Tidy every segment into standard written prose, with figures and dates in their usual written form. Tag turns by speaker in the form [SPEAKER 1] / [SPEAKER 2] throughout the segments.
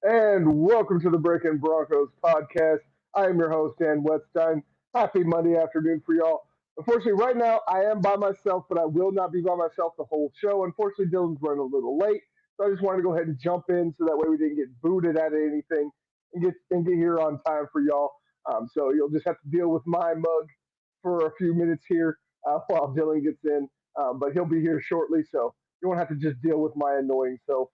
[SPEAKER 1] And welcome to the Breakin Broncos podcast. I am your host, Dan Wetstein. Happy Monday afternoon for y'all. Unfortunately, right now I am by myself, but I will not be by myself the whole show. Unfortunately, Dylan's running a little late, so I just wanted to go ahead and jump in so that way we didn't get booted at anything and get here on time for y'all. So you'll just have to deal with my mug for a few minutes here while Dylan gets in, but he'll be here shortly, so you won't have to just deal with my annoying self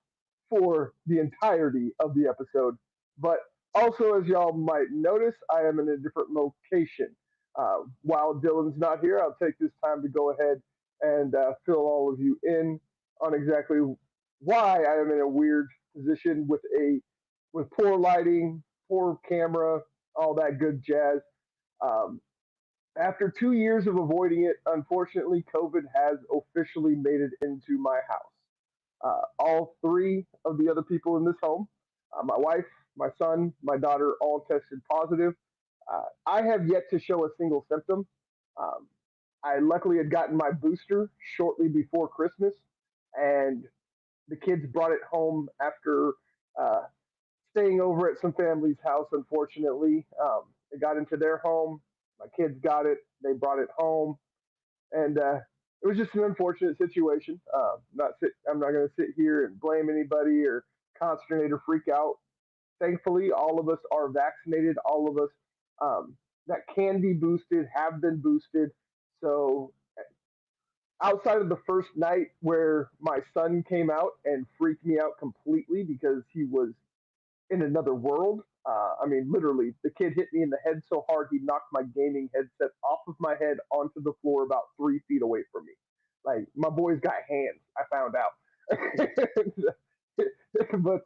[SPEAKER 1] for the entirety of the episode. But also, as y'all might notice, I am in a different location. While Dylan's not here, I'll take this time to go ahead and fill all of you in on exactly why I am in a weird position with poor lighting, poor camera, all that good jazz. Um, After 2 years of avoiding it, unfortunately, COVID has officially made it into my house. All three of the other people in this home, my wife, my son, my daughter, all tested positive. I have yet to show a single symptom. Um, I luckily had gotten my booster shortly before Christmas, and the kids brought it home after uh, staying over at some family's house. Unfortunately, it got into their home. My kids got it. They brought it home, and it was just an unfortunate situation. I'm not going to sit here and blame anybody or consternate or freak out. Thankfully, all of us are vaccinated. All of us um, that can be boosted have been boosted. So outside of the first night where my son came out and freaked me out completely because he was in another world. I mean, literally, the kid hit me in the head so hard he knocked my gaming headset off of my head onto the floor about 3 feet away from me. Like my boy's got hands. I found out. But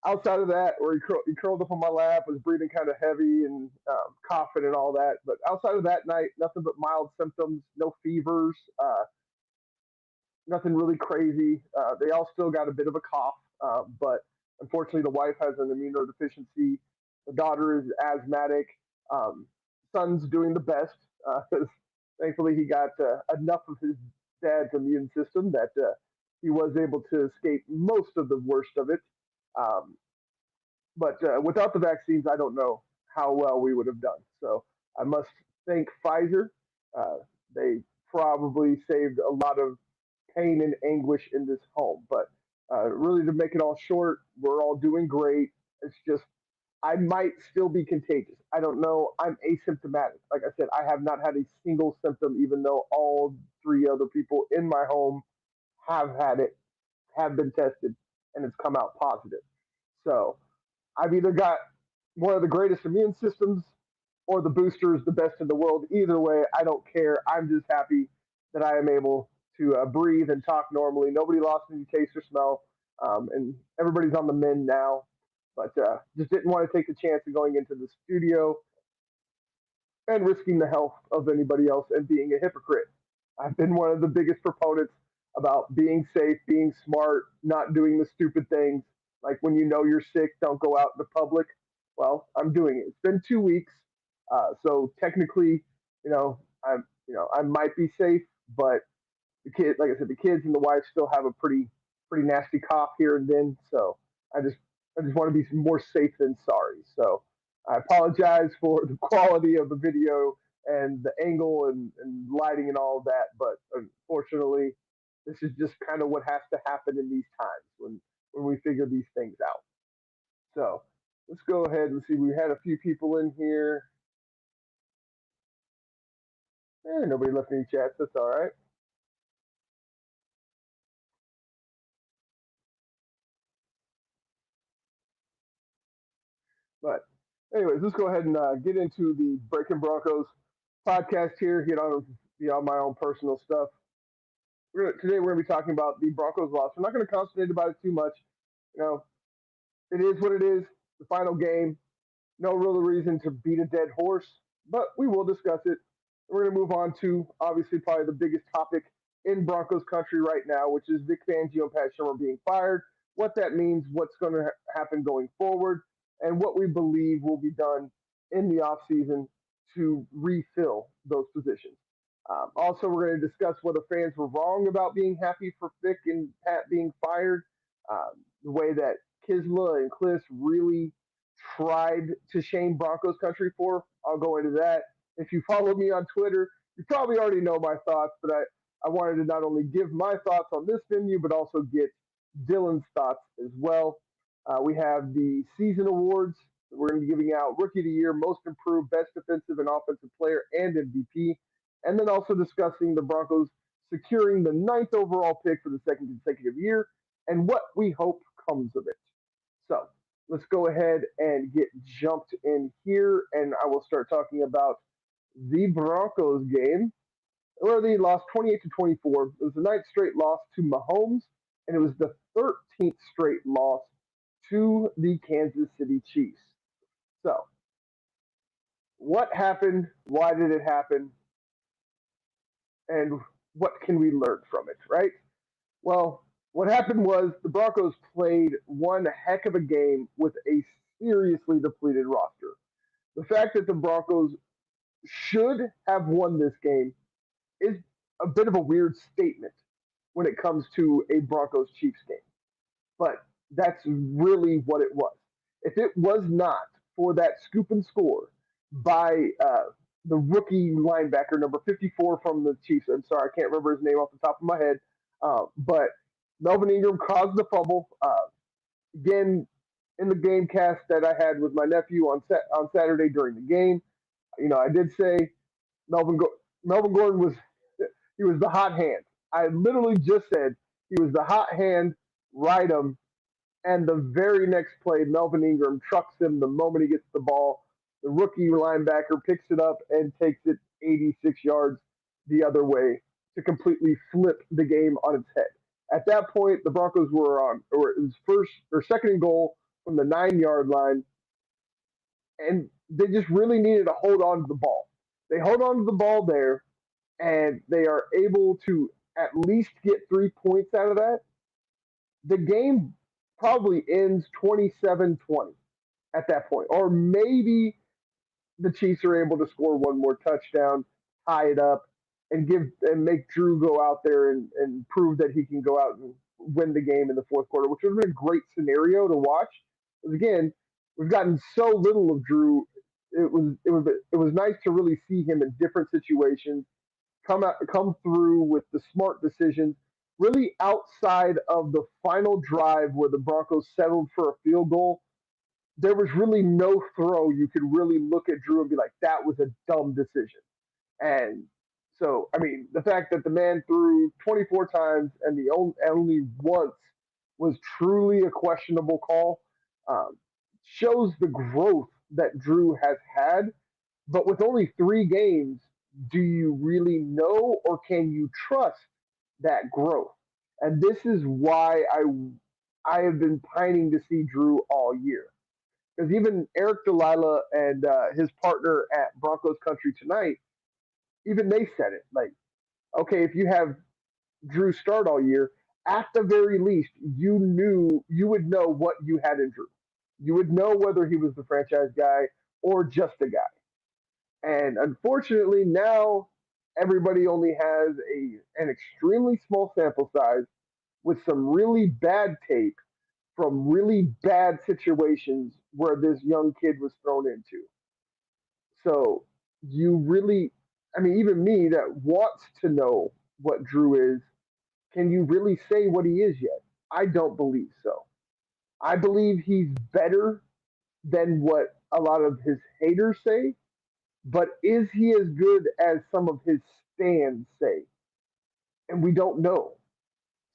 [SPEAKER 1] outside of that, where he curled up on my lap, was breathing kind of heavy and coughing and all that. But outside of that night, nothing but mild symptoms, no fevers, nothing really crazy. They all still got a bit of a cough, but unfortunately, the wife has an immunodeficiency. The daughter is asthmatic. Um, Son's doing the best. Thankfully, he got enough of his dad's immune system that he was able to escape most of the worst of it. Um, but without the vaccines, I don't know how well we would have done. So I must thank Pfizer. Uh, they probably saved a lot of pain and anguish in this home. But really, to make it all short, we're all doing great. It's just I might still be contagious. I don't know. I'm asymptomatic. Like I said, I have not had a single symptom, even though all three other people in my home have had it, have been tested, and it's come out positive. So I've either got one of the greatest immune systems or the booster is the best in the world. Either way, I don't care. I'm just happy that I am able to breathe and talk normally. Nobody lost any taste or smell, and everybody's on the mend now. But just didn't want to take the chance of going into the studio and risking the health of anybody else and being a hypocrite. I've been one of the biggest proponents about being safe, being smart, not doing the stupid things. Like when you know you're sick, don't go out in the public. Well, I'm doing it. It's been 2 weeks, so technically, I might be safe, but the kid, like I said, the kids and the wife still have a pretty nasty cough here and then. So I just I just want to be more safe than sorry. So I apologize for the quality of the video and the angle and lighting and all of that, but unfortunately, this is just kind of what has to happen in these times when we figure these things out. So let's go ahead and see. We had a few people in here. Nobody left any chats. That's all right. But anyways, let's go ahead and get into the Breaking Broncos podcast here. Get on beyond my own personal stuff. Today we're going to be talking about the Broncos loss. We're not going to concentrate about it too much. You know, it is what it is. The final game. No real reason to beat a dead horse, but we will discuss it. We're going to move on to obviously probably the biggest topic in Broncos country right now, which is Vic Fangio and Pat Shurmur being fired. What that means, what's going to happen going forward, and what we believe will be done in the offseason to refill those positions. Also, we're going to discuss whether fans were wrong about being happy for Vic and Pat being fired, the way that Kisla and Kliss really tried to shame Broncos country for. I'll go into that. If you follow me on Twitter, you probably already know my thoughts, but I wanted to not only give my thoughts on this venue, but also get Dylan's thoughts as well. We have the season awards. We're going to be giving out Rookie of the Year, Most Improved, Best Defensive and Offensive Player, and MVP. And then also discussing the Broncos securing the ninth overall pick for the second consecutive year and what we hope comes of it. So let's go ahead and get jumped in here, and I will start talking about the Broncos game where they lost 28 to 24. It was the ninth straight loss to Mahomes, and it was the 13th straight loss to the Kansas City Chiefs. So, what happened? Why did it happen? And what can we learn from it, right? Well, what happened was the Broncos played one heck of a game with a seriously depleted roster. The fact that the Broncos should have won this game is a bit of a weird statement when it comes to a Broncos Chiefs game. But that's really what it was. If it was not for that scoop and score by the rookie linebacker, number 54 from the Chiefs, I'm sorry, I can't remember his name off the top of my head, but Melvin Ingram caused the fumble. Again, in the game cast that I had with my nephew on Saturday during the game, I did say Melvin Go- Melvin Gordon was he was the hot hand. I literally just said he was the hot hand, ride him, and the very next play, Melvin Ingram trucks him the moment he gets the ball. The rookie linebacker picks it up and takes it 86 yards the other way to completely flip the game on its head. At that point, the Broncos were on, or it was first or second and goal from the 9 yard line, and they just really needed to hold on to the ball. They hold on to the ball there, and they are able to at least get 3 points out of that. The game probably ends 27-20 at that point. Or maybe the Chiefs are able to score one more touchdown, tie it up, and make Drew go out there and prove that he can go out and win the game in the fourth quarter, which would have been a great scenario to watch. Because again, we've gotten so little of Drew. It was nice to really see him in different situations, come through with the smart decisions, really outside of the final drive where the Broncos settled for a field goal. There was really no throw you could really look at Drew and be like, that was a dumb decision. And so, I mean, the fact that the man threw 24 times and the only once was truly a questionable call um, shows the growth that Drew has had. But with only 3 games, do you really know or can you trust that growth? And this is why I have been pining to see Drew all year. Because even Eric Delilah and his partner at Broncos Country Tonight, even they said it. Like, okay, if you have Drew start all year, at the very least, you would know what you had in Drew. You would know whether he was the franchise guy or just a guy. And unfortunately, now everybody only has an extremely small sample size with some really bad tape from really bad situations where this young kid was thrown into. So you really, I mean, even me that wants to know what Drew is, can you really say what he is yet? I don't believe so. I believe he's better than what a lot of his haters say, but is he as good as some of his fans say? And we don't know.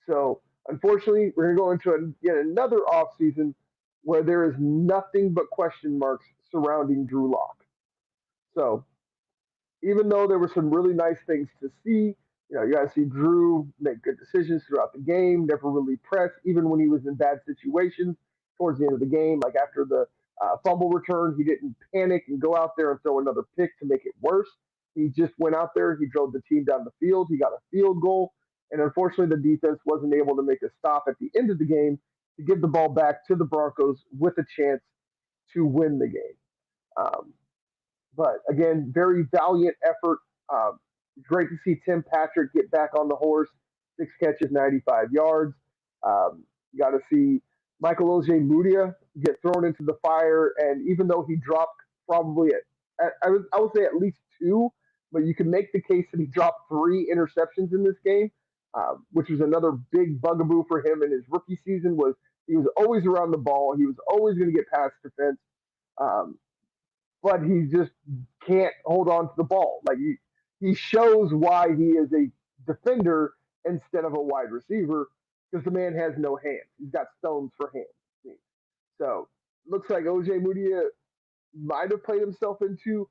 [SPEAKER 1] So unfortunately, we're going to go into yet another offseason where there is nothing but question marks surrounding Drew Lock. So even though there were some really nice things to see, you got to see Drew make good decisions throughout the game, never really press, even when he was in bad situations towards the end of the game. Like after the fumble return, he didn't panic and go out there and throw another pick to make it worse. He just went out there, he drove the team down the field, he got a field goal, and unfortunately, the defense wasn't able to make a stop at the end of the game to give the ball back to the Broncos with a chance to win the game. Um, but again, very valiant effort. Um, Great to see Tim Patrick get back on the horse, 6 catches, 95 yards. You got to see. Michael Mudia get thrown into the fire, and even though he dropped probably I would say at least two, but you can make the case that he dropped three interceptions in this game, which was another big bugaboo for him in his rookie season. Was he was always around the ball, he was always going to get past defense, um, but he just can't hold on to the ball. Like he shows why he is a defender instead of a wide receiver because the man has no hands. He's got stones for hands. So looks like OJ Mudia might have played himself into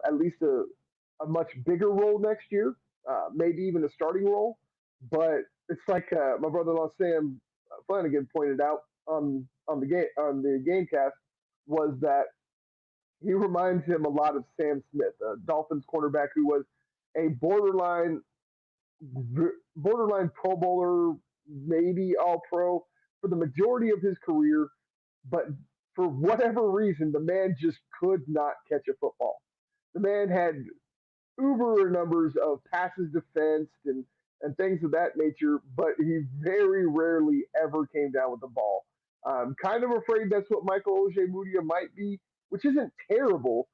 [SPEAKER 1] at least a much bigger role next year, maybe even a starting role. But it's like my brother-in-law Sam Flanagan pointed out on the GameCast was that he reminds him a lot of Sam Smith, a Dolphins cornerback who was a borderline Pro Bowler, maybe All Pro for the majority of his career, but for whatever reason, the man just could not catch a football. The man had uber numbers of passes defensed and things of that nature, but he very rarely ever came down with the ball. I'm kind of afraid that's what Michael Ojemudia might be, which isn't terrible.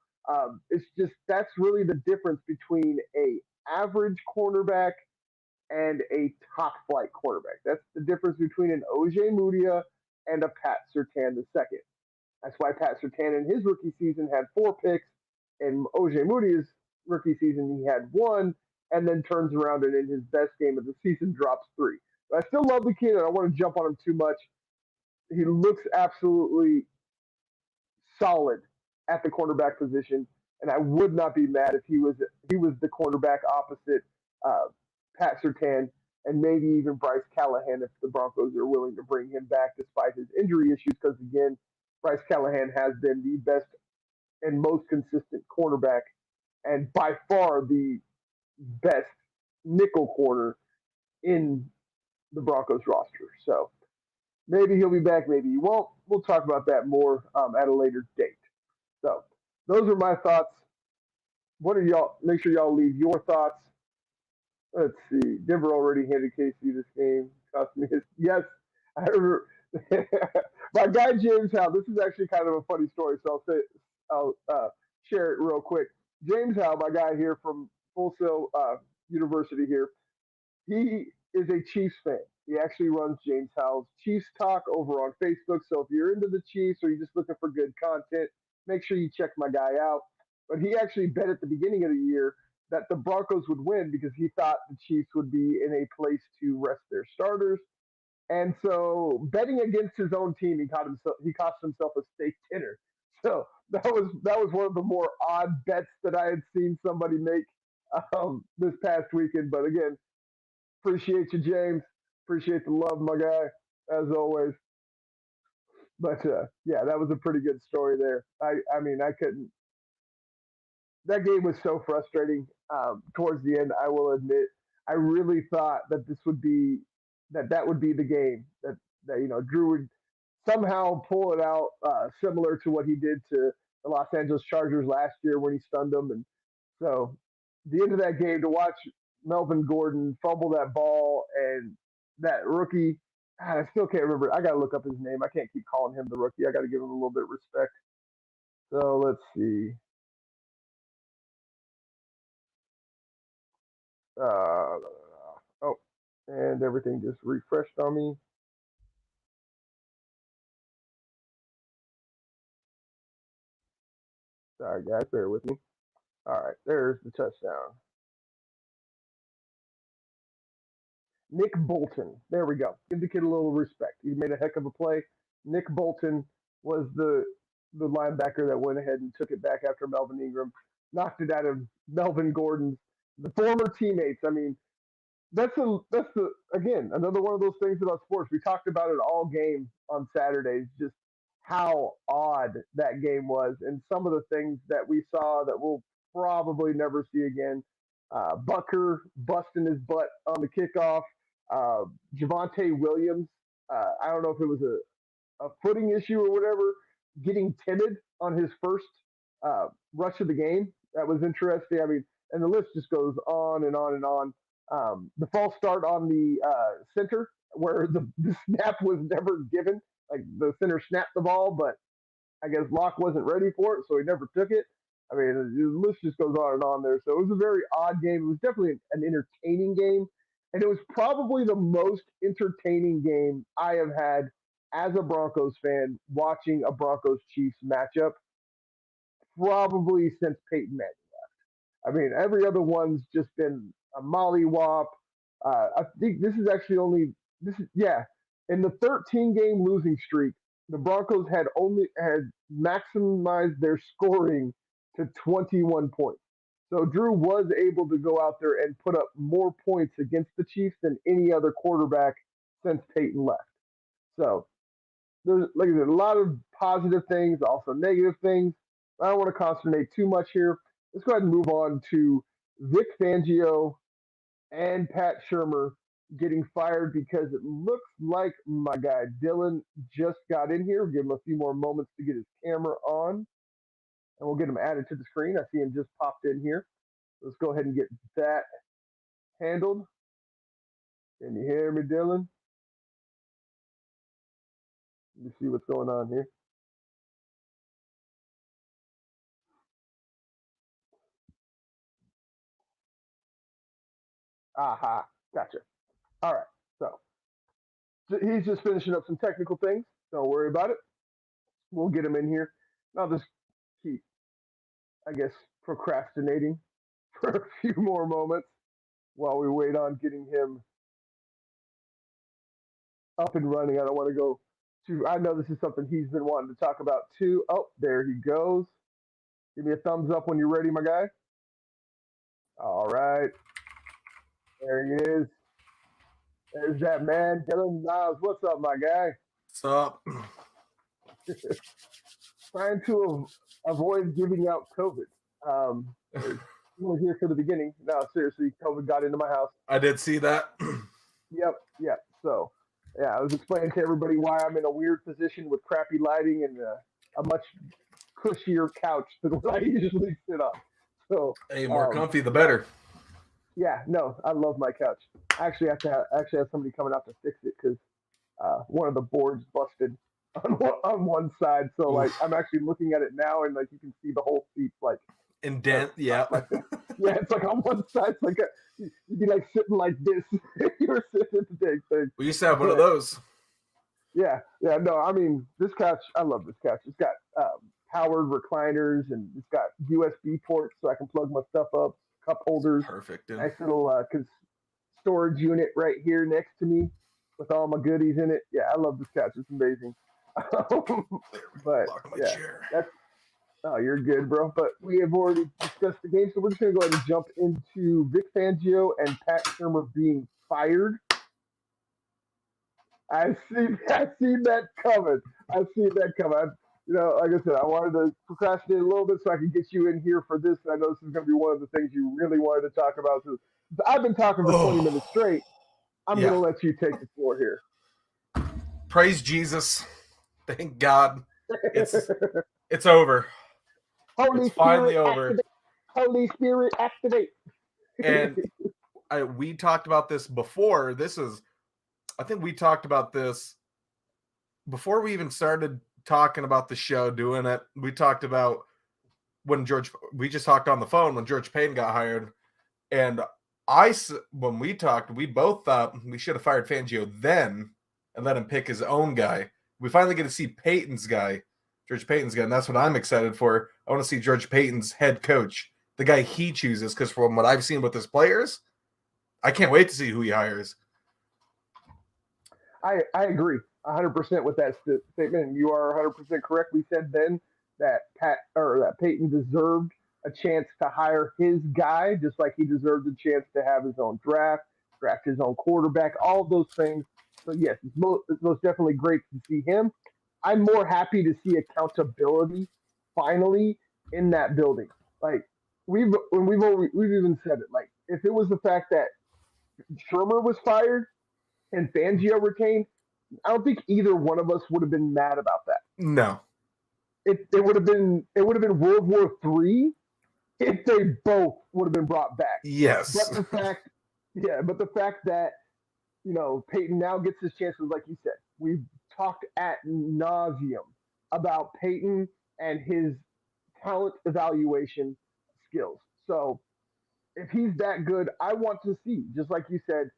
[SPEAKER 1] It's just that's really the difference between a average cornerback and a top flight quarterback. That's the difference between an Ojemudia and a Pat Sertan the second. That's why Pat Sertan in his rookie season had four picks. In OJ Moody's rookie season, he had one, and then turns around and in his best game of the season drops three. But I still love the kid, and I don't want to jump on him too much. He looks absolutely solid at the cornerback position, and I would not be mad if he was the cornerback opposite uh, Pat Sertan and maybe even Bryce Callahan if the Broncos are willing to bring him back despite his injury issues. Because again, Bryce Callahan has been the best and most consistent cornerback, and by far the best nickel corner in the Broncos roster. So maybe he'll be back, maybe he won't. We'll talk about that more at a later date. So those are my thoughts. What are y'all? Make sure y'all leave your thoughts. Let's see. Denver already handed KC this game. Cost me his yes. I remember my guy James Howe. This is actually kind of a funny story, so I'll share it real quick. James Howe, my guy here from Full Sail University here, he is a Chiefs fan. He actually runs James Howe's Chiefs Talk over on Facebook. So if you're into the Chiefs or you're just looking for good content, make sure you check my guy out. But he actually bet at the beginning of the year that the Broncos would win because he thought the Chiefs would be in a place to rest their starters. And so, betting against his own team, he cost himself a steak dinner. So that was one of the more odd bets that I had seen somebody make this past weekend. But again, appreciate you, James. Appreciate the love, my guy, as always. But yeah, that was a pretty good story there. I mean, I couldn't. That game was so frustrating towards the end. I will admit, I really thought that this would be that would be the game that Drew would somehow pull it out, similar to what he did to the Los Angeles Chargers last year when he stunned them. And so, the end of that game to watch Melvin Gordon fumble that ball and that rookie. I still can't remember. I got to look up his name. I can't keep calling him the rookie. I got to give him a little bit of respect. So let's see. Uh, oh, and everything just refreshed on me. Sorry, guys, bear with me. All right, there's the touchdown. Nick Bolton. There we go. Give the kid a little respect. He made a heck of a play. Nick Bolton was the linebacker that went ahead and took it back after Melvin Ingram knocked it out of Melvin Gordon's the former teammates. I mean, that's the again another one of those things about sports. We talked about it all game on Saturdays, just how odd that game was, and some of the things that we saw that we'll probably never see again. Bucker busting his butt on the kickoff. Javante Williams. I don't know if it was a footing issue or whatever. Getting timid on his first rush of the game. That was interesting. I mean, and the list just goes on and on and on. The false start on the center, where the snap was never given. like the center snapped the ball, but I guess Locke wasn't ready for it, so he never took it. I mean, the list just goes on and on there. So it was a very odd game. It was definitely an entertaining game, and it was probably the most entertaining game I have had as a Broncos fan watching a Broncos Chiefs matchup, probably since Peyton Manning. I mean, every other one's just been a mollywop. I think this is actually only this is yeah. In the 13 game losing streak, the Broncos had maximized their scoring to 21 points. So Drew was able to go out there and put up more points against the Chiefs than any other quarterback since Peyton left. So there's like I said, a lot of positive things, also negative things. I don't want to consternate too much here. Let's go ahead and move on to Vic Fangio and Pat Shurmur getting fired because it looks like my guy Dylan just got in here. Give him a few more moments to get his camera on, and we'll get him added to the screen. I see him just popped in here. Let's go ahead and get that handled. Can you hear me, Dylan? Let me see what's going on here. Aha, gotcha. All right, so he's just finishing up some technical things. Don't worry about it. We'll get him in here. I'll just keep, I guess, procrastinating for a few more moments while we wait on getting him up and running. I don't want to go too. I know this is something he's been wanting to talk about too. Oh, there he goes. Give me a thumbs up when you're ready, my guy. All right. There he is. There's that man, Dylan Niles. What's up, my guy?
[SPEAKER 2] What's up?
[SPEAKER 1] Trying to avoid giving out COVID. You were here for the beginning. No, seriously, COVID got into my house.
[SPEAKER 2] I did see that.
[SPEAKER 1] Yep. So, yeah, I was explaining to everybody why I'm in a weird position with crappy lighting and a much cushier couch than what I usually sit on. So,
[SPEAKER 2] Hey, more comfy, the better.
[SPEAKER 1] Yeah, no, I love my couch. I actually have somebody coming out to fix it because one of the boards busted on one side. So like I'm actually looking at it now and like you can see the whole seat like
[SPEAKER 2] indent. Yeah,
[SPEAKER 1] like yeah, it's like on one side. It's like you'd be like sitting like this if you were sitting at the dang thing.
[SPEAKER 2] We used to have one of those.
[SPEAKER 1] Yeah. No, I mean this couch. I love this couch. It's got powered recliners and it's got USB ports so I can plug my stuff up. Cup holders.
[SPEAKER 2] Perfect. Dude.
[SPEAKER 1] Nice little storage unit right here next to me with all my goodies in it. Yeah, I love this couch. It's amazing. But yeah, you're good, bro. But we have already discussed the game, so we're just gonna go ahead and jump into Vic Fangio and Pat Shurmur being fired. I see that coming. Like I said, I wanted to procrastinate a little bit so I could get you in here for this. I know this is going to be one of the things you really wanted to talk about. So I've been talking for 20 minutes straight. I'm going to let you take the floor here.
[SPEAKER 2] Praise Jesus. Thank God. It's over.
[SPEAKER 1] It's finally over. Activate. Holy Spirit, activate.
[SPEAKER 2] And we talked about this before. I think we talked about this before we even started talking about the show, doing it. We talked about we just talked on the phone when George Payton got hired. And when we talked, we both thought we should have fired Fangio then and let him pick his own guy. We finally get to see Payton's guy, George Payton's guy. And that's what I'm excited for. I want to see George Payton's head coach, the guy he chooses. Because from what I've seen with his players, I can't wait to see who he hires.
[SPEAKER 1] I agree 100% with that statement, and you are 100% correct. We said then that Peyton deserved a chance to hire his guy, just like he deserved a chance to have his own draft his own quarterback, all of those things. So yes, it's most definitely great to see him. I'm more happy to see accountability finally in that building. Like we've even said it. Like if it was the fact that Shurmur was fired and Fangio retained, I don't think either one of us would have been mad about that.
[SPEAKER 2] No.
[SPEAKER 1] It would have been World War III if they both would have been brought back.
[SPEAKER 2] Yes.
[SPEAKER 1] But the fact that Peyton now gets his chances, like you said, we've talked at nauseum about Peyton and his talent evaluation skills. So if he's that good, I want to see, just like you said,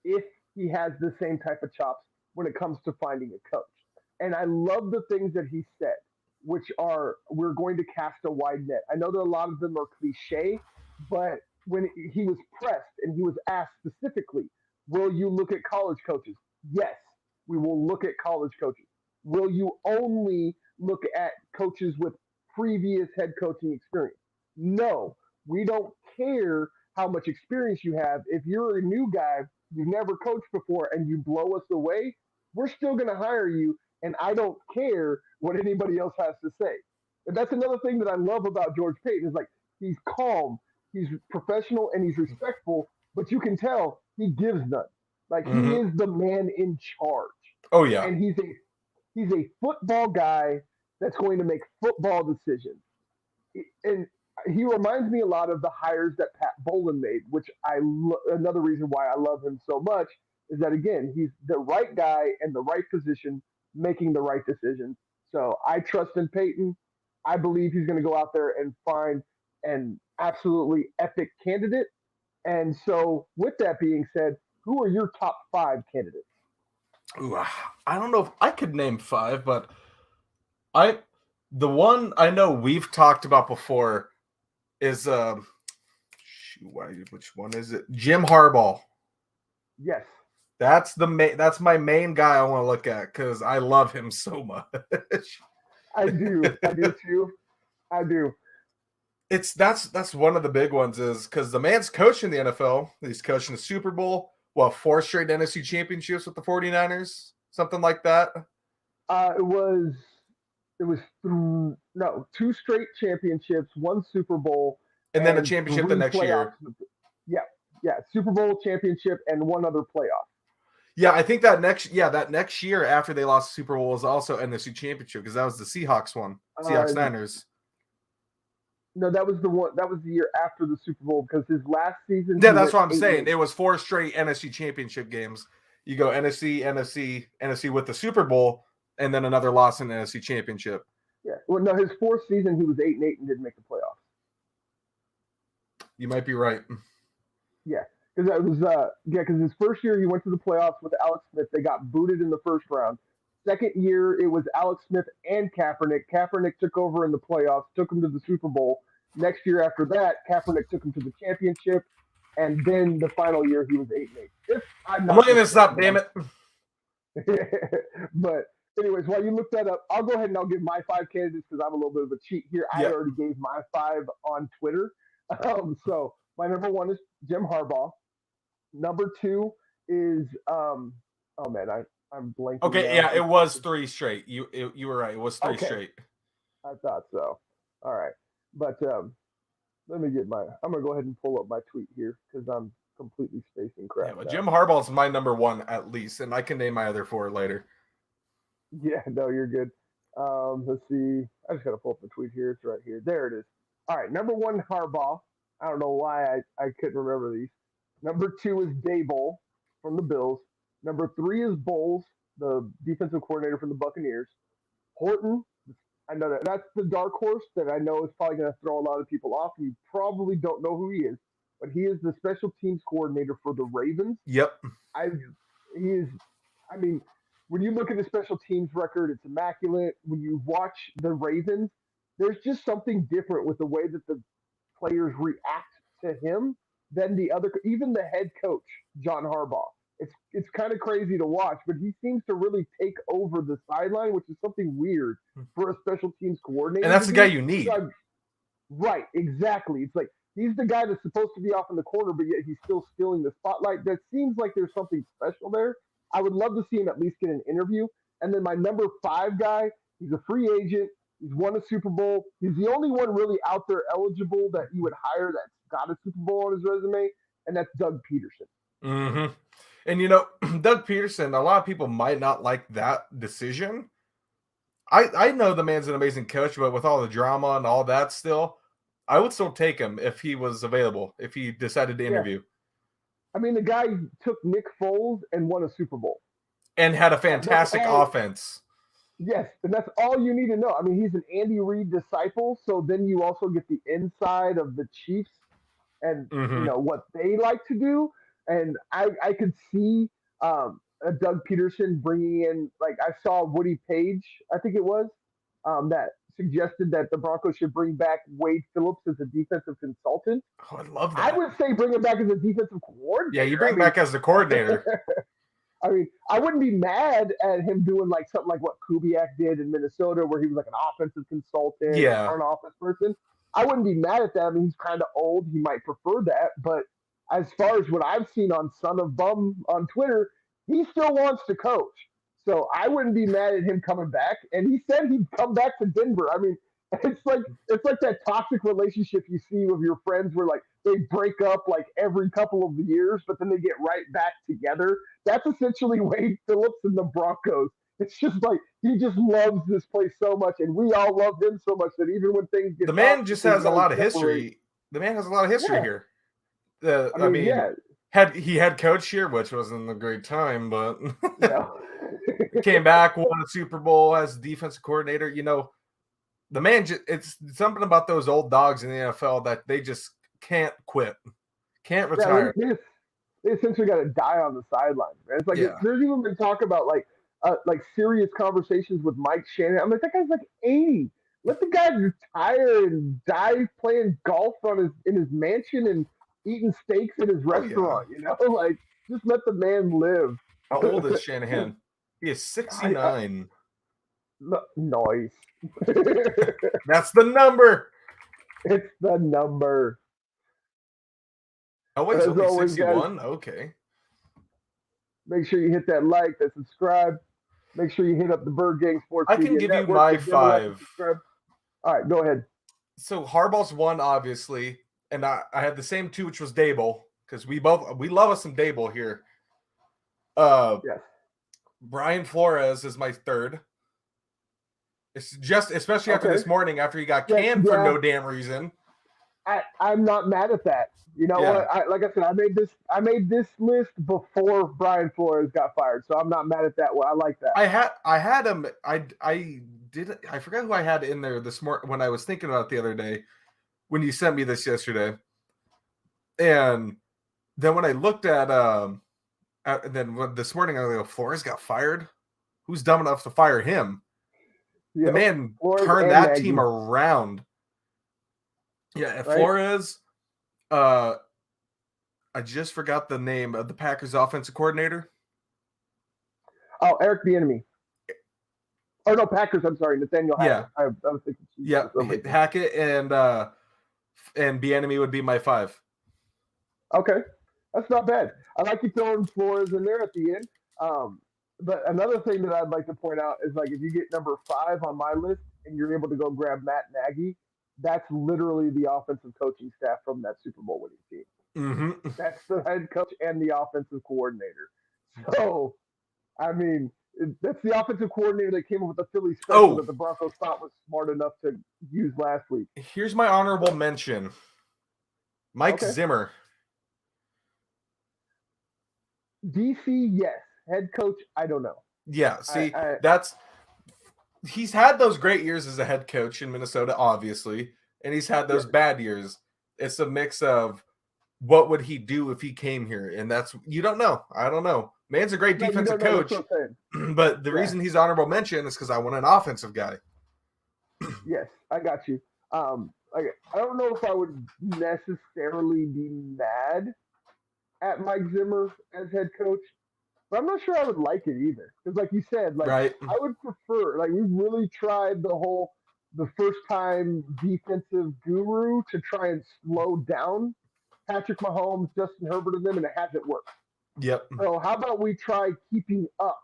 [SPEAKER 1] if he has the same type of chops when it comes to finding a coach. And I love the things that he said, which are we're going to cast a wide net. I know that a lot of them are cliche, but when he was pressed and he was asked specifically, will you look at college coaches? Yes, we will look at college coaches. Will you only look at coaches with previous head coaching experience? No, we don't care how much experience you have. If you're a new guy, you've never coached before, and you blow us away, we're still going to hire you, and I don't care what anybody else has to say. And that's another thing that I love about George Payton is like he's calm, he's professional, and he's respectful, but you can tell he gives none. Like he
[SPEAKER 2] Mm-hmm.
[SPEAKER 1] is the man in charge,
[SPEAKER 2] Oh yeah.
[SPEAKER 1] and he's a football guy that's going to make football decisions. And he reminds me a lot of the hires that Pat Bolin made, which another reason why I love him so much is that again he's the right guy in the right position, making the right decisions. So I trust in Peyton. I believe he's going to go out there and find an absolutely epic candidate. And so, with that being said, who are your top five candidates?
[SPEAKER 2] Ooh, I don't know if I could name five, but I the one I know we've talked about before is which one is it? Jim Harbaugh.
[SPEAKER 1] Yes,
[SPEAKER 2] That's my main guy I want to look at because I love him so much.
[SPEAKER 1] I do. I do too. I do.
[SPEAKER 2] That's one of the big ones is because the man's coaching the NFL. He's coaching the Super Bowl. Well, 4 straight NFC championships with the 49ers, something like that.
[SPEAKER 1] It was no 2 straight championships, 1 Super Bowl,
[SPEAKER 2] And then a
[SPEAKER 1] and
[SPEAKER 2] championship the
[SPEAKER 1] three
[SPEAKER 2] next
[SPEAKER 1] playoffs.
[SPEAKER 2] year.
[SPEAKER 1] Yeah, yeah, Super Bowl championship and one other playoff.
[SPEAKER 2] Yeah, I think that next year after they lost the Super Bowl was also NFC championship because that was the Seahawks one. Seahawks
[SPEAKER 1] Uh,
[SPEAKER 2] Niners.
[SPEAKER 1] no, that was the one. That was the year after the Super Bowl because his last season
[SPEAKER 2] Yeah,
[SPEAKER 1] he
[SPEAKER 2] that's
[SPEAKER 1] went
[SPEAKER 2] what I'm
[SPEAKER 1] 8-8.
[SPEAKER 2] saying. It was 4 straight NFC championship games. You go NFC with the Super Bowl, and then another loss in the NFC championship.
[SPEAKER 1] Yeah, well, no, his fourth season he was 8-8 and didn't make the playoffs.
[SPEAKER 2] You might be right.
[SPEAKER 1] Yeah, because that was because his first year he went to the playoffs with Alex Smith. They got booted in the first round. Second year it was Alex Smith and Kaepernick. Kaepernick took over in the playoffs, took him to the Super Bowl. Next year after that, Kaepernick took him to the championship, and then the final year he was 8-8. If I'm
[SPEAKER 2] I'm
[SPEAKER 1] not
[SPEAKER 2] looking this up,
[SPEAKER 1] mistaken,
[SPEAKER 2] damn it.
[SPEAKER 1] but anyways, while you look that up, I'll go ahead and I'll give my 5 candidates because I'm a little bit of a cheat here. I
[SPEAKER 2] Yep.
[SPEAKER 1] already gave my 5 on Twitter. So my number 1 is Jim Harbaugh. Number 2 is oh man, I'm blanking.
[SPEAKER 2] Okay,
[SPEAKER 1] now.
[SPEAKER 2] yeah, it was 3 straight. You were right. It was 3
[SPEAKER 1] Okay.
[SPEAKER 2] straight.
[SPEAKER 1] I thought so. All right, but let me get my. I'm gonna go ahead and pull up my tweet here because I'm completely spacing crap.
[SPEAKER 2] Yeah, but
[SPEAKER 1] now.
[SPEAKER 2] Jim Harbaugh's my number 1 at least, and I can name my other 4 later.
[SPEAKER 1] Yeah, no, you're good. Let's see. I just gotta pull up the tweet here. It's right here. There it is. All right, number 1 Harbaugh. I don't know why I couldn't remember these. Number 2 is Daboll from the Bills. Number 3 is Bowles, the defensive coordinator from the Buccaneers. Horton, I know that's the dark horse that I know is probably going to throw a lot of people off. You probably don't know who he is, but he is the special teams coordinator for the Ravens.
[SPEAKER 2] Yep.
[SPEAKER 1] He is. I mean, when you look at the special teams record, it's immaculate. When you watch the Ravens, there's just something different with the way that the players react to him than the other. Even the head coach, John Harbaugh. It's kind of crazy to watch, but he seems to really take over the sideline, which is something weird for a special teams coordinator.
[SPEAKER 2] And that's the guy you need.
[SPEAKER 1] Right, exactly. It's like he's the guy that's supposed to be off in the corner, but yet he's still stealing the spotlight. That seems like there's something special there. I would love to see him at least get an interview. And then my number 5 guy, he's a free agent. He's won a Super Bowl. He's the only one really out there eligible that you would hire that's got a Super Bowl on his resume, and that's Doug Peterson.
[SPEAKER 2] Mm-hmm. And Doug Peterson, a lot of people might not like that decision. I know the man's an amazing coach, but with all the drama and all that still, I would still take him if he was available, if he decided to interview.
[SPEAKER 1] I mean, the guy took Nick Foles and won a Super Bowl.
[SPEAKER 2] And had a fantastic offense.
[SPEAKER 1] Yes, and that's all you need to know. I mean, he's an Andy Reid disciple, so then you also get the inside of the Chiefs and
[SPEAKER 2] Mm-hmm.
[SPEAKER 1] what they like to do. And I could see Doug Peterson bringing in, like, I saw Woody Page, I think it was, that suggested that the Broncos should bring back Wade Phillips as a defensive consultant.
[SPEAKER 2] Oh, I love
[SPEAKER 1] I
[SPEAKER 2] that.
[SPEAKER 1] would say bring him back as a defensive
[SPEAKER 2] Yeah, you
[SPEAKER 1] coordinator.
[SPEAKER 2] bring him back as the coordinator.
[SPEAKER 1] I mean, I wouldn't be mad at him doing like something like what Kubiak did in Minnesota, where he was like an offensive consultant or
[SPEAKER 2] Yeah.
[SPEAKER 1] front office person. I wouldn't be mad at that. I mean, he's kind of old; he might prefer that. But as far as what I've seen on Son of Bum on Twitter, he still wants to coach. So I wouldn't be mad at him coming back. And he said he'd come back to Denver. I mean, it's like that toxic relationship you see with your friends, where like they break up like every couple of years, but then they get right back together. That's essentially Wade Phillips and the Broncos. It's just like he just loves this place so much, and we all love him so much that even when things get
[SPEAKER 2] The man
[SPEAKER 1] toxic,
[SPEAKER 2] just
[SPEAKER 1] we
[SPEAKER 2] has a
[SPEAKER 1] gotta
[SPEAKER 2] lot of
[SPEAKER 1] separate.
[SPEAKER 2] history. The man has a lot of history
[SPEAKER 1] Yeah,
[SPEAKER 2] here.
[SPEAKER 1] I
[SPEAKER 2] I
[SPEAKER 1] mean,
[SPEAKER 2] mean,
[SPEAKER 1] yeah,
[SPEAKER 2] he had coach here, which wasn't a great time, but
[SPEAKER 1] yeah,
[SPEAKER 2] came back, won a Super Bowl as defensive coordinator. The man, it's something about those old dogs in the NFL that they just can't quit, can't
[SPEAKER 1] yeah.
[SPEAKER 2] retire.
[SPEAKER 1] They essentially got to die on the sidelines, man. It's like
[SPEAKER 2] Yeah.
[SPEAKER 1] there's even been talk about like serious conversations with Mike Shannon. I'm like, that guy's like 80. Let the guy retire and die playing golf in his mansion and eating steaks in his
[SPEAKER 2] Oh yeah.
[SPEAKER 1] restaurant. Like just let the man live.
[SPEAKER 2] How old is Shanahan? He is 69.
[SPEAKER 1] Noise.
[SPEAKER 2] That's the number.
[SPEAKER 1] It's the number.
[SPEAKER 2] Oh wait, he's
[SPEAKER 1] As
[SPEAKER 2] only
[SPEAKER 1] always, guys,
[SPEAKER 2] 61. Okay.
[SPEAKER 1] make sure you hit that like, that subscribe. Make sure you hit up the Bird Gang Sports
[SPEAKER 2] I can
[SPEAKER 1] Media
[SPEAKER 2] give you
[SPEAKER 1] Network.
[SPEAKER 2] my
[SPEAKER 1] If you haven't liked and
[SPEAKER 2] 5.
[SPEAKER 1] subscribed. All right, go ahead.
[SPEAKER 2] So Harbaugh's one, obviously, and I had the same 2, which was Dable, because we love us some Dable here.
[SPEAKER 1] Yes.
[SPEAKER 2] Brian Flores is my 3rd. It's just, especially after this morning, after he got canned for no damn reason.
[SPEAKER 1] I'm not mad at that. You know what? Like I said, I made this list before Brian Flores got fired, so I'm not mad at that one. I like that.
[SPEAKER 2] I had him. I forgot who I had in there this morning when I was thinking about it the other day when you sent me this yesterday. And then when I looked at this morning, I was like, Flores got fired. Who's dumb enough to fire him?
[SPEAKER 1] Yep.
[SPEAKER 2] The man
[SPEAKER 1] Flores
[SPEAKER 2] turned that
[SPEAKER 1] Nagy.
[SPEAKER 2] team around. Yeah,
[SPEAKER 1] Right?
[SPEAKER 2] Flores. I just forgot the name of the Packers offensive coordinator.
[SPEAKER 1] Oh, Eric Bieniemy. Oh no, Packers. I'm sorry, Nathaniel Hackett.
[SPEAKER 2] Yeah.
[SPEAKER 1] I was thinking.
[SPEAKER 2] Yeah, Hackett and Bieniemy would be my 5.
[SPEAKER 1] Okay, that's not bad. I like you throwing Flores in there at the end. But another thing that I'd like to point out is, like, if you get number 5 on my list and you're able to go grab Matt Nagy, that's literally the offensive coaching staff from that Super Bowl winning team.
[SPEAKER 2] Mm-hmm.
[SPEAKER 1] That's the head coach and the offensive coordinator. So, I mean, that's the offensive coordinator that came up with the Philly special that the Broncos thought was smart enough to use last week.
[SPEAKER 2] Here's my honorable mention. Mike Zimmer.
[SPEAKER 1] DC, yes. Head coach, I don't know.
[SPEAKER 2] Yeah, see, he's had those great years as a head coach in Minnesota, obviously, and he's had those bad years. It's a mix of what would he do if he came here, and that's, you don't know. I don't know. Man's a great defensive coach, but the reason he's honorable mention is because I want an offensive guy.
[SPEAKER 1] Yes, I got you. I don't know if I would necessarily be mad at Mike Zimmer as head coach, but I'm not sure I would like it either. Because, like you said, I would prefer, we really tried the first time defensive guru to try and slow down Patrick Mahomes, Justin Herbert, and them, and it hasn't worked.
[SPEAKER 2] Yep.
[SPEAKER 1] So how about we try keeping up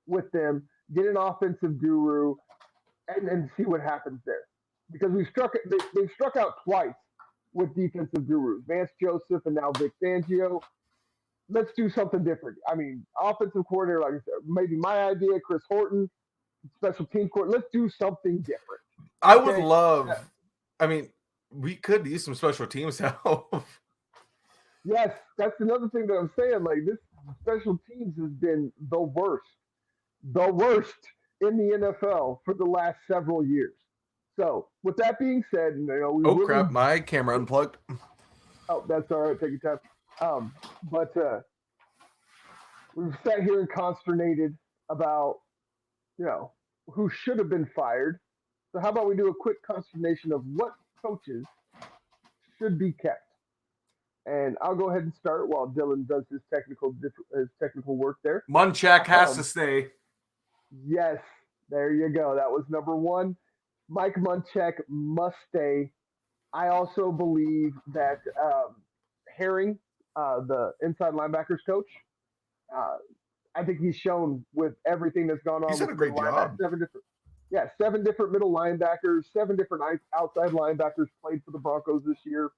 [SPEAKER 1] with them, get an offensive guru, and see what happens there? Because they've struck out twice with defensive gurus, Vance Joseph and now Vic Fangio. Let's do something different. I mean, offensive coordinator, like I said, maybe my idea, Chris Horton, special team coordinator. Let's do something different.
[SPEAKER 2] I would love. I mean, we could use some special teams help.
[SPEAKER 1] Yes, that's another thing that I'm saying. Like, special teams has been the worst in the NFL for the last several years. So, with that being said, we
[SPEAKER 2] Oh
[SPEAKER 1] really,
[SPEAKER 2] crap! My camera unplugged.
[SPEAKER 1] oh, that's all right. Take your time. But we've sat here and consternated about, you know, who should have been fired. So, how about we do a quick consternation of what coaches should be kept? And I'll go ahead and start while Dylan does his technical work there.
[SPEAKER 2] Munchak has to
[SPEAKER 1] Um,
[SPEAKER 2] stay.
[SPEAKER 1] yes, there you go. That was number one. Mike Munchak must stay. I also believe that Herring, the inside linebackers coach, uh, I think he's shown with everything that's gone
[SPEAKER 2] He's
[SPEAKER 1] on
[SPEAKER 2] done
[SPEAKER 1] with
[SPEAKER 2] a
[SPEAKER 1] the
[SPEAKER 2] great
[SPEAKER 1] middle linebackers,
[SPEAKER 2] job.
[SPEAKER 1] seven different middle linebackers, seven different outside linebackers played for the Broncos this year.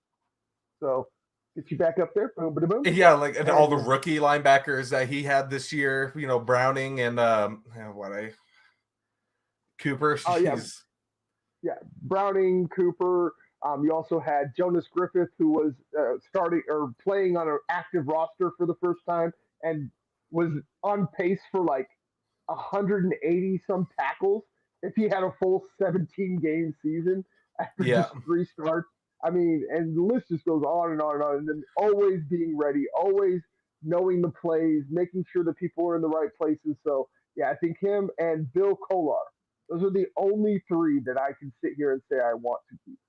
[SPEAKER 1] So get you back up there, boom, boom, boom.
[SPEAKER 2] Yeah, like and all the rookie linebackers that he had this year, Browning and Cooper.
[SPEAKER 1] Oh yeah, Browning, Cooper. You also had Jonas Griffith, who was starting or playing on an active roster for the first time and was on pace for like 180 some tackles if he had a full 17 game season after
[SPEAKER 2] Yeah.
[SPEAKER 1] just three starts. I mean, and the list just goes on and on and on. And then always being ready, always knowing the plays, making sure that people are in the right places. So, yeah, I think him and Bill Kolar, those are the only three that I can sit here and say I want to keep.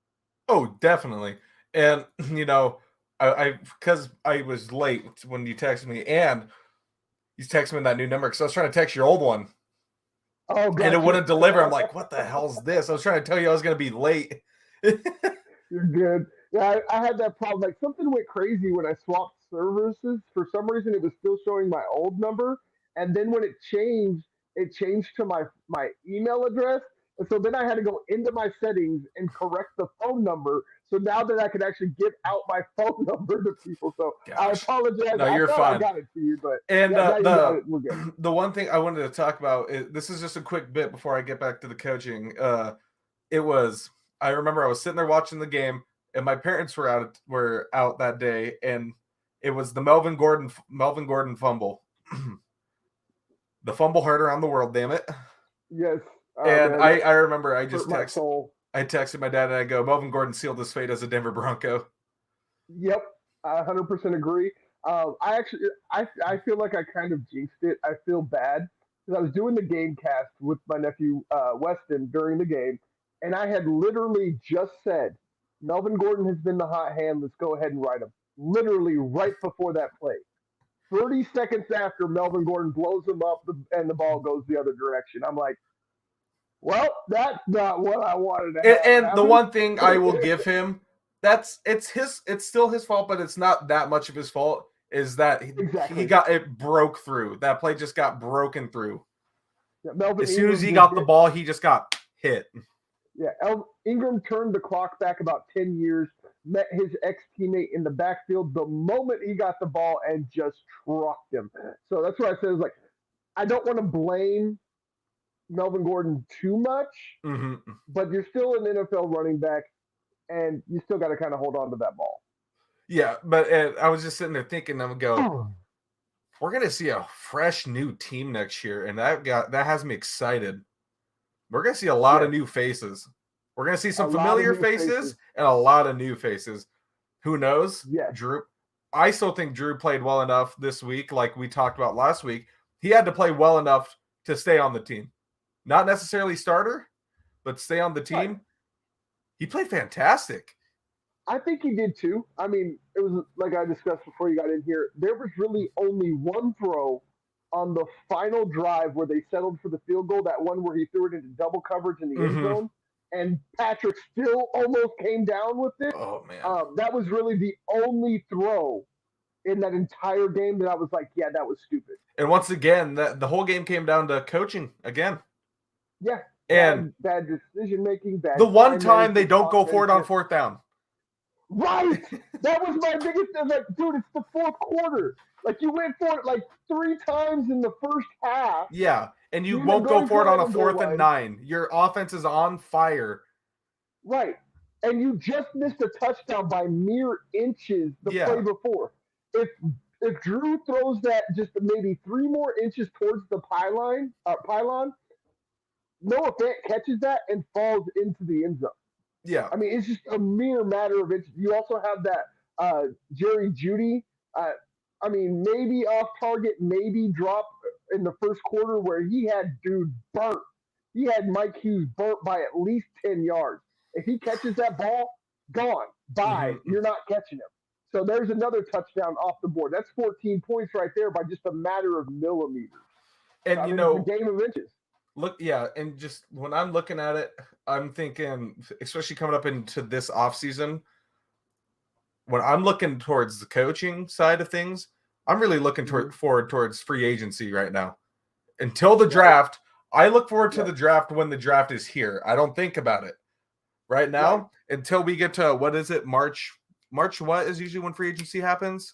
[SPEAKER 2] Oh, definitely. And I because I was late when you texted me, and you texted me that new number because I was trying to text your old one.
[SPEAKER 1] Oh, gotcha.
[SPEAKER 2] And it wouldn't deliver. I'm like, what the hell's this? I was trying to tell you I was going to be late.
[SPEAKER 1] You're good. Yeah, I had that problem. Like something went crazy when I swapped services. For some reason, it was still showing my old number, and then when it changed to my email address. And so then I had to go into my settings and correct the phone number. So now that I could actually give out my phone number to people. So I apologize.
[SPEAKER 2] No,
[SPEAKER 1] I
[SPEAKER 2] you're
[SPEAKER 1] thought
[SPEAKER 2] fine.
[SPEAKER 1] I got it to you, but
[SPEAKER 2] and
[SPEAKER 1] now you got it. We're good.
[SPEAKER 2] The one thing I wanted to talk about this is just a quick bit before I get back to the coaching. I remember I was sitting there watching the game, and my parents were out that day, and it was the Melvin Gordon fumble. The fumble heard around the world, damn it.
[SPEAKER 1] Yes.
[SPEAKER 2] And I remember I just texted my dad and I go, Melvin Gordon sealed his fate as a Denver Bronco.
[SPEAKER 1] Yep, I 100% agree. I feel like I kind of jinxed it. I feel bad because I was doing the game cast with my nephew Weston during the game, and I had literally just said, Melvin Gordon has been the hot hand. Let's go ahead and ride him. Literally right before that play. 30 seconds after, Melvin Gordon blows him up and the ball goes the other direction. I'm like, well, that's not what I wanted to have.
[SPEAKER 2] And the one thing I will give him, it's still his fault, but it's not that much of his fault, is that it broke through. That play just got broken through. Yeah, as soon as he got the ball, he just got hit.
[SPEAKER 1] Yeah, Ingram turned the clock back about 10 years, met his ex-teammate in the backfield the moment he got the ball and just trucked him. So that's what I said. Is I don't want to blame Melvin Gordon too much, but you're still an NFL running back, and you still got to kind of hold on to that ball.
[SPEAKER 2] Yeah, but I was just sitting there thinking, I'm going to go, we're going to see a fresh new team next year, and that has me excited. We're going to see a lot of new faces. We're going to see some familiar faces and a lot of new faces. Who knows?
[SPEAKER 1] Yeah.
[SPEAKER 2] Drew. I still think Drew played well enough this week, like we talked about last week. He had to play well enough to stay on the team. Not necessarily starter, but stay on the team. Right. He played fantastic.
[SPEAKER 1] I think he did too. I mean, it was like I discussed before you got in here. There was really only one throw on the final drive where they settled for the field goal, that one where he threw it into double coverage in the end zone, and Patrick still almost came down with it.
[SPEAKER 2] Oh, man.
[SPEAKER 1] That was really the only throw in that entire game that I was like, yeah, that was stupid.
[SPEAKER 2] And once again, the whole game came down to coaching again.
[SPEAKER 1] Yeah.
[SPEAKER 2] And
[SPEAKER 1] bad decision-making, bad
[SPEAKER 2] the one time they don't go for it on fourth down.
[SPEAKER 1] Right. That was my biggest thing. Like, dude, it's the fourth quarter. Like, you went for it like 3 times in the first half.
[SPEAKER 2] Yeah, and you won't go for it on a 4th and 9. Your offense is on fire.
[SPEAKER 1] Right. And you just missed a touchdown by mere inches the play before. If if Drew throws that just maybe 3 more inches towards the pylon, Noah Fant catches that and falls into the end zone.
[SPEAKER 2] Yeah.
[SPEAKER 1] I mean, it's just a mere matter of inches. You also have that Jerry Judy. Uh, I mean, maybe off target, maybe drop in the first quarter where he had dude burnt. He had Mike Hughes burnt by at least 10 yards. If he catches that ball, gone. Bye.
[SPEAKER 2] Mm-hmm.
[SPEAKER 1] You're not catching him. So there's another touchdown off the board. That's 14 points right there by just a matter of millimeters. So,
[SPEAKER 2] And
[SPEAKER 1] I mean, it's a game of inches.
[SPEAKER 2] look, yeah, and just when I'm looking at it, I'm thinking, especially coming up into this offseason, when I'm looking towards the coaching side of things, I'm really looking forward towards free agency right now. Until the draft, I look forward to the draft when the draft is here. I don't think about it right now until we get to, what is it, March? March what is usually when free agency happens?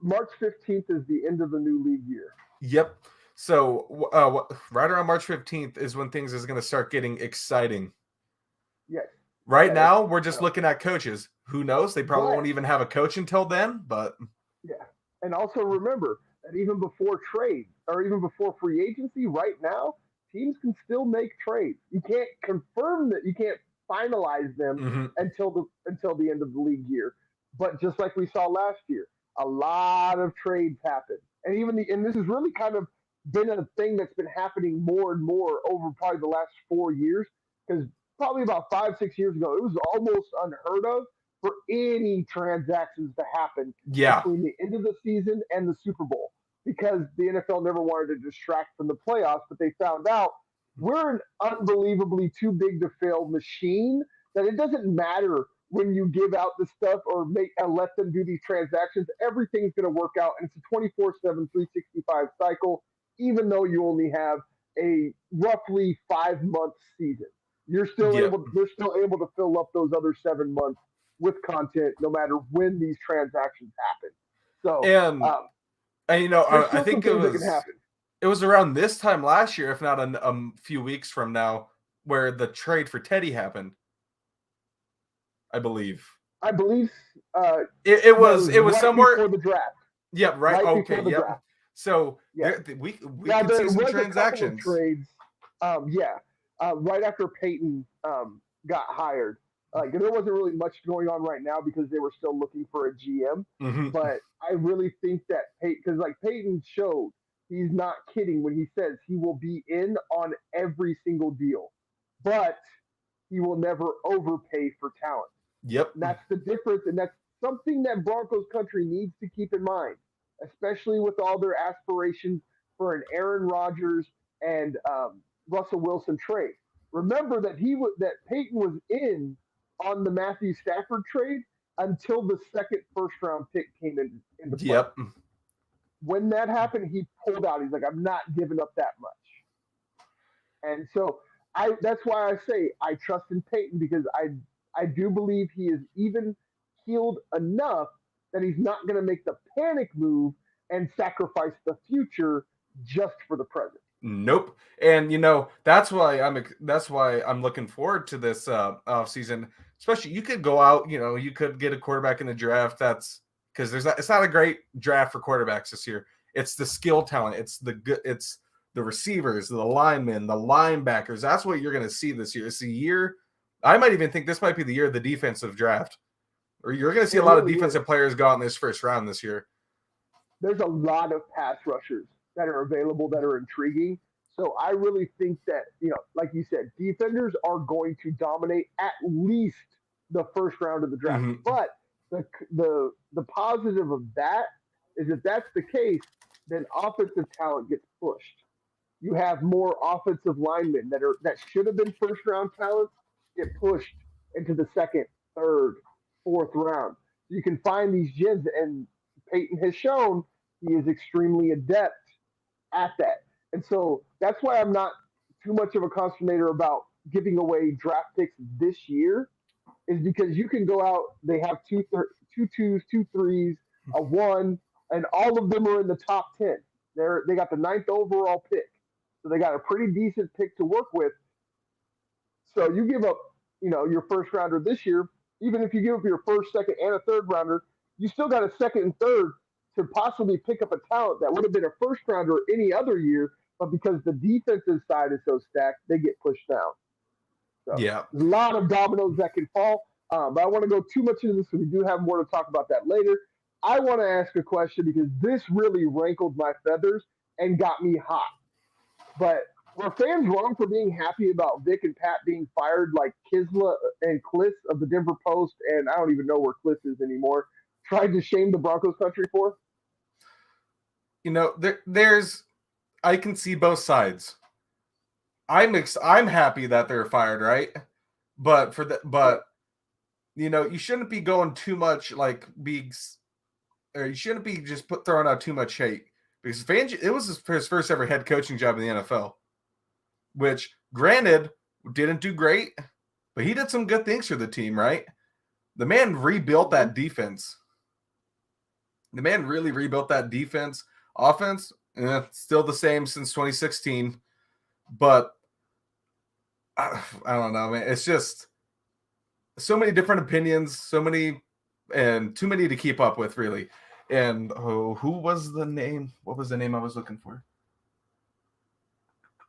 [SPEAKER 1] March 15th is the end of the new league year.
[SPEAKER 2] Yep. So right around March 15th is when things is going to start getting exciting.
[SPEAKER 1] Yes.
[SPEAKER 2] Right now, we're just looking at coaches. Who knows? They probably won't even have a coach until then, but...
[SPEAKER 1] Yeah. And also remember that even before trades or even before free agency, right now, teams can still make trades. You can't confirm that, you can't finalize them until the end of the league year. But just like we saw last year, a lot of trades happen. And this has really kind of been a thing that's been happening more and more over probably the last 4 years, because probably about 5-6 years ago, it was almost unheard of for any transactions to happen between the end of the season and the Super Bowl, because the NFL never wanted to distract from the playoffs, but they found out we're an unbelievably too big to fail machine that it doesn't matter when you give out the stuff or make and let them do these transactions. Everything's going to work out, and it's a 24/7, 365 cycle, even though you only have a roughly 5-month season. They're still able to fill up those other 7 months with content, no matter when these transactions happen. So,
[SPEAKER 2] and you know, I think it was around this time last year, if not a few weeks from now, where the trade for Teddy happened. I believe it was right somewhere
[SPEAKER 1] before the draft.
[SPEAKER 2] Yeah, right. Okay, yep. Draft. So we can see some transactions.
[SPEAKER 1] Trades. Right after Peyton got hired. There wasn't really much going on right now because they were still looking for a GM. But I really think that because Peyton showed he's not kidding when he says he will be in on every single deal, but he will never overpay for talent.
[SPEAKER 2] Yep.
[SPEAKER 1] And that's the difference, and that's something that Broncos country needs to keep in mind, especially with all their aspirations for an Aaron Rodgers and Russell Wilson trade. Remember that Peyton was in on the Matthew Stafford trade until the second first-round pick came into play.
[SPEAKER 2] Yep.
[SPEAKER 1] When that happened, he pulled out. He's like, I'm not giving up that much. And so that's why I say I trust in Peyton, because I do believe he is even healed enough that he's not going to make the panic move and sacrifice the future just for the present.
[SPEAKER 2] Nope. And that's why I'm looking forward to this offseason. Especially, you could go out, you could get a quarterback in the draft. That's because it's not a great draft for quarterbacks this year. It's the skill talent. It's the receivers, the linemen, the linebackers. That's what you're going to see this year. It's the year. I might even think this might be the year of the defensive draft, or you're going to see a lot of defensive players go out in this first round this year.
[SPEAKER 1] There's a lot of pass rushers that are available that are intriguing. So I really think that, like you said, defenders are going to dominate at least the first round of the draft. But the positive of that is, if that's the case, then offensive talent gets pushed. You have more offensive linemen that should have been first round talent get pushed into the second, third, fourth round. You can find these gems, and Peyton has shown he is extremely adept at that. And so that's why I'm not too much of a consternator about giving away draft picks this year, is because you can go out, they have two twos, 2 3s, a 1, and all of them are in the top 10. They got the 9th overall pick. So they got a pretty decent pick to work with. So you give up, your first rounder this year, even if you give up your first, second, and a third rounder, you still got a second and third to possibly pick up a talent that would have been a first rounder any other year, but because the defensive side is so stacked, they get pushed down. So
[SPEAKER 2] Yeah.
[SPEAKER 1] there's a lot of dominoes that can fall. But I want to go too much into this because we do have more to talk about that later. I want to ask a question because this really rankled my feathers and got me hot. But were fans wrong for being happy about Vic and Pat being fired like Kisla and Kliss of the Denver Post, and I don't even know where Kliss is anymore, tried to shame the Broncos country for?
[SPEAKER 2] There's I can see both sides. I'm happy that they're fired, right? But you shouldn't be going too much or you shouldn't be just throwing out too much hate because Fangio, it was his first ever head coaching job in the NFL, which granted didn't do great, but he did some good things for the team, right? The man rebuilt that defense. The man really rebuilt that defense. Offense, still the same since 2016, but I don't know, man. It's just so many different opinions, and too many to keep up with, really. And who was the name? What was the name I was looking for?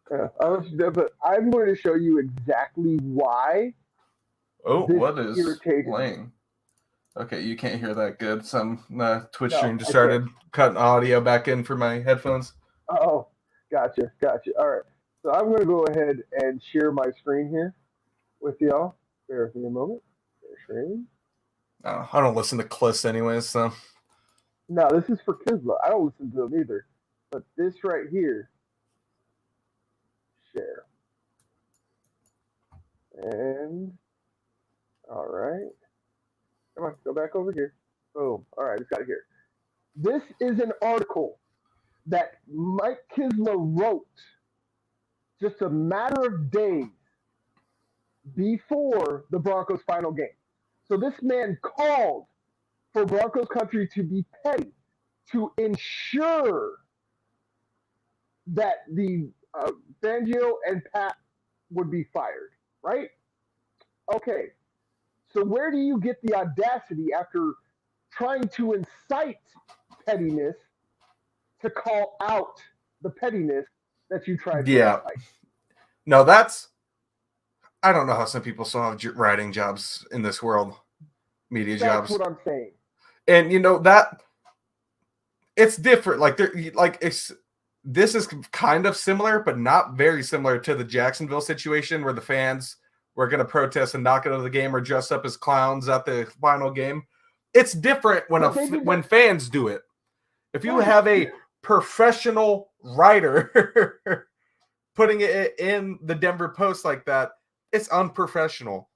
[SPEAKER 1] But I'm going to show you exactly why.
[SPEAKER 2] What is
[SPEAKER 1] irritating.
[SPEAKER 2] playing? Okay, you can't hear that good. Some Twitch stream just started cutting audio back in for my headphones.
[SPEAKER 1] Oh, gotcha. All right. So I'm going to go ahead and share my screen here with y'all. Bear with me a moment. Share screen.
[SPEAKER 2] I don't listen to Kliss anyways, so.
[SPEAKER 1] No, this is for Kisla. I don't listen to them either. But this right here, share. And, all right. Come on, go back over here. Boom. All right, it's got it here. This is an article that Mike Kisla wrote just a matter of days before the Broncos' final game. So this man called for Broncos country to be petty to ensure that the Fangio and Pat would be fired, right? Okay. So where do you get the audacity after trying to incite pettiness to call out the pettiness that you tried to incite?
[SPEAKER 2] No, I don't know how some people still have writing jobs in this world, media jobs.
[SPEAKER 1] That's what I'm saying.
[SPEAKER 2] And that it's different. This is kind of similar, but not very similar to the Jacksonville situation where the fans were going to protest and knock out of the game or dress up as clowns at the final game. It's different when fans do it. If you have a professional writer putting it in the Denver Post like that, it's unprofessional.